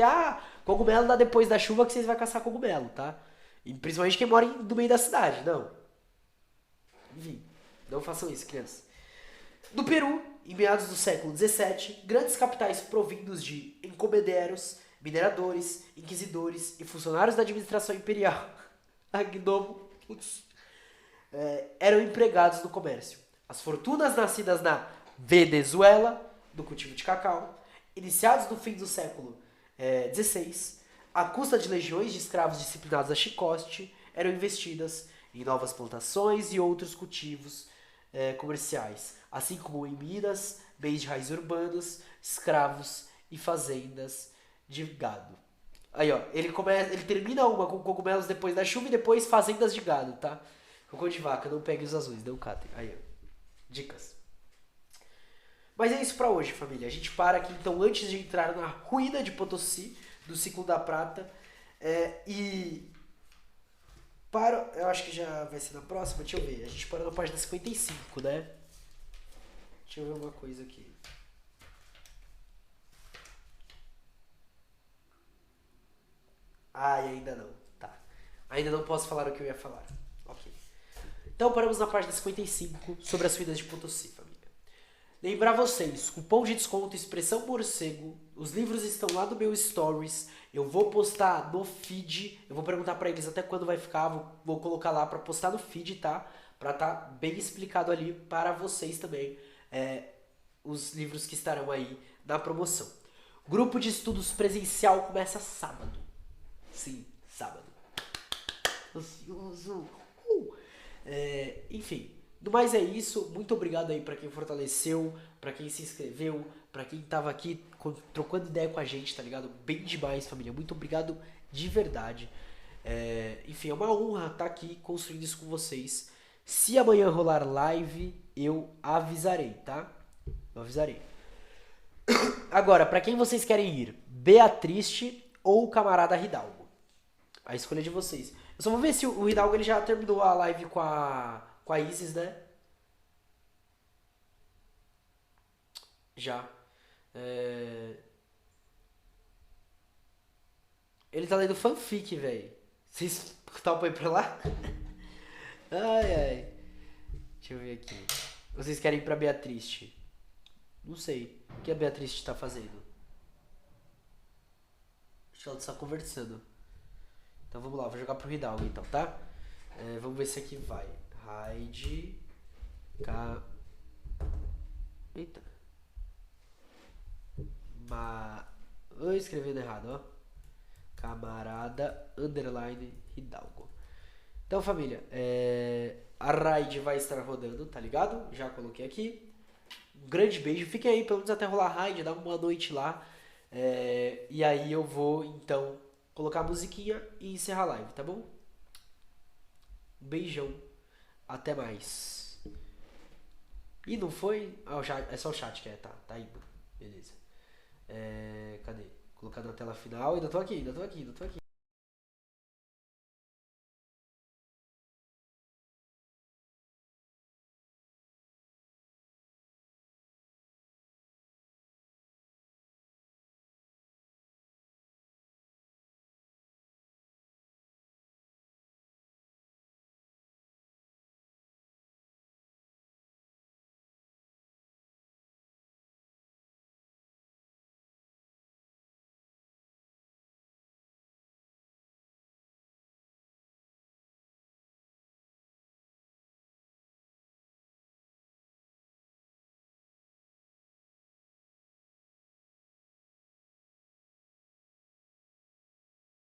cogumelo dá depois da chuva que vocês vão caçar cogumelo, tá? E principalmente quem mora no meio da cidade, não. Enfim, não façam isso, crianças. No Peru, em meados do século XVII, grandes capitais provindos de encomendeiros, mineradores, inquisidores e funcionários da administração imperial, agnomo, eram empregados no comércio. As fortunas nascidas na Venezuela, do cultivo de cacau, iniciados no fim do século XVI, à custa de legiões de escravos disciplinados a chicote, eram investidas em novas plantações e outros cultivos comerciais, assim como em minas, bens de raiz urbanos, escravos e fazendas de gado. Aí, ó, ele termina uma com cogumelos depois da chuva e depois fazendas de gado, tá? Cocô de vaca, não pegue os azuis, não catem. Aí, ó, dicas. Mas é isso pra hoje, família. A gente para aqui, então, antes de entrar na ruína de Potosí, do ciclo da prata, eu acho que já vai ser na próxima, deixa eu ver. A gente parou na página 55, né? Deixa eu ver uma coisa aqui. E ainda não. Tá. Ainda não posso falar o que eu ia falar. Ok. Então paramos na página 55 sobre as ruínas de Potosí, família. Lembrar vocês, cupom de desconto, expressão morcego, os livros estão lá no meu stories, eu vou postar no feed, eu vou perguntar pra eles até quando vai ficar, vou colocar lá pra postar no feed, tá? Pra tá bem explicado ali para vocês também, os livros que estarão aí na promoção. Grupo de estudos presencial começa sábado. Sim, sábado. Ansioso. Enfim. Do mais é isso, muito obrigado aí pra quem fortaleceu, pra quem se inscreveu, pra quem tava aqui trocando ideia com a gente, tá ligado? Bem demais, família, muito obrigado de verdade. Enfim, é uma honra estar aqui construindo isso com vocês. Se amanhã rolar live, eu avisarei, tá? Eu avisarei. Agora, pra quem vocês querem ir? Beatriz ou o camarada Hidalgo. A escolha é de vocês. Eu só vou ver se o Hidalgo ele já terminou a live com a Isis, né? Já. É, ele tá lendo fanfic, velho. Vocês topam ir pra lá? Ai, ai. Deixa eu ver aqui. Vocês querem ir pra Beatriz? Não sei. O que a Beatriz tá fazendo? Acho que ela está conversando. Então vamos lá, vou jogar pro Hidalgo então, tá? Vamos ver se aqui vai. Raid. Ca... Eita. Eu escrevendo errado, ó. Camarada underline Hidalgo. Então, família, a raid vai estar rodando, tá ligado? Já coloquei aqui. Um grande beijo. Fiquem aí, pelo menos até rolar a raid, dá uma boa noite lá. E aí eu vou, então, colocar a musiquinha e encerrar a live, tá bom? Um beijão. Até mais. E não foi? Ah, é só o chat que tá indo. Beleza. Cadê? Colocar na tela final. Ainda tô aqui.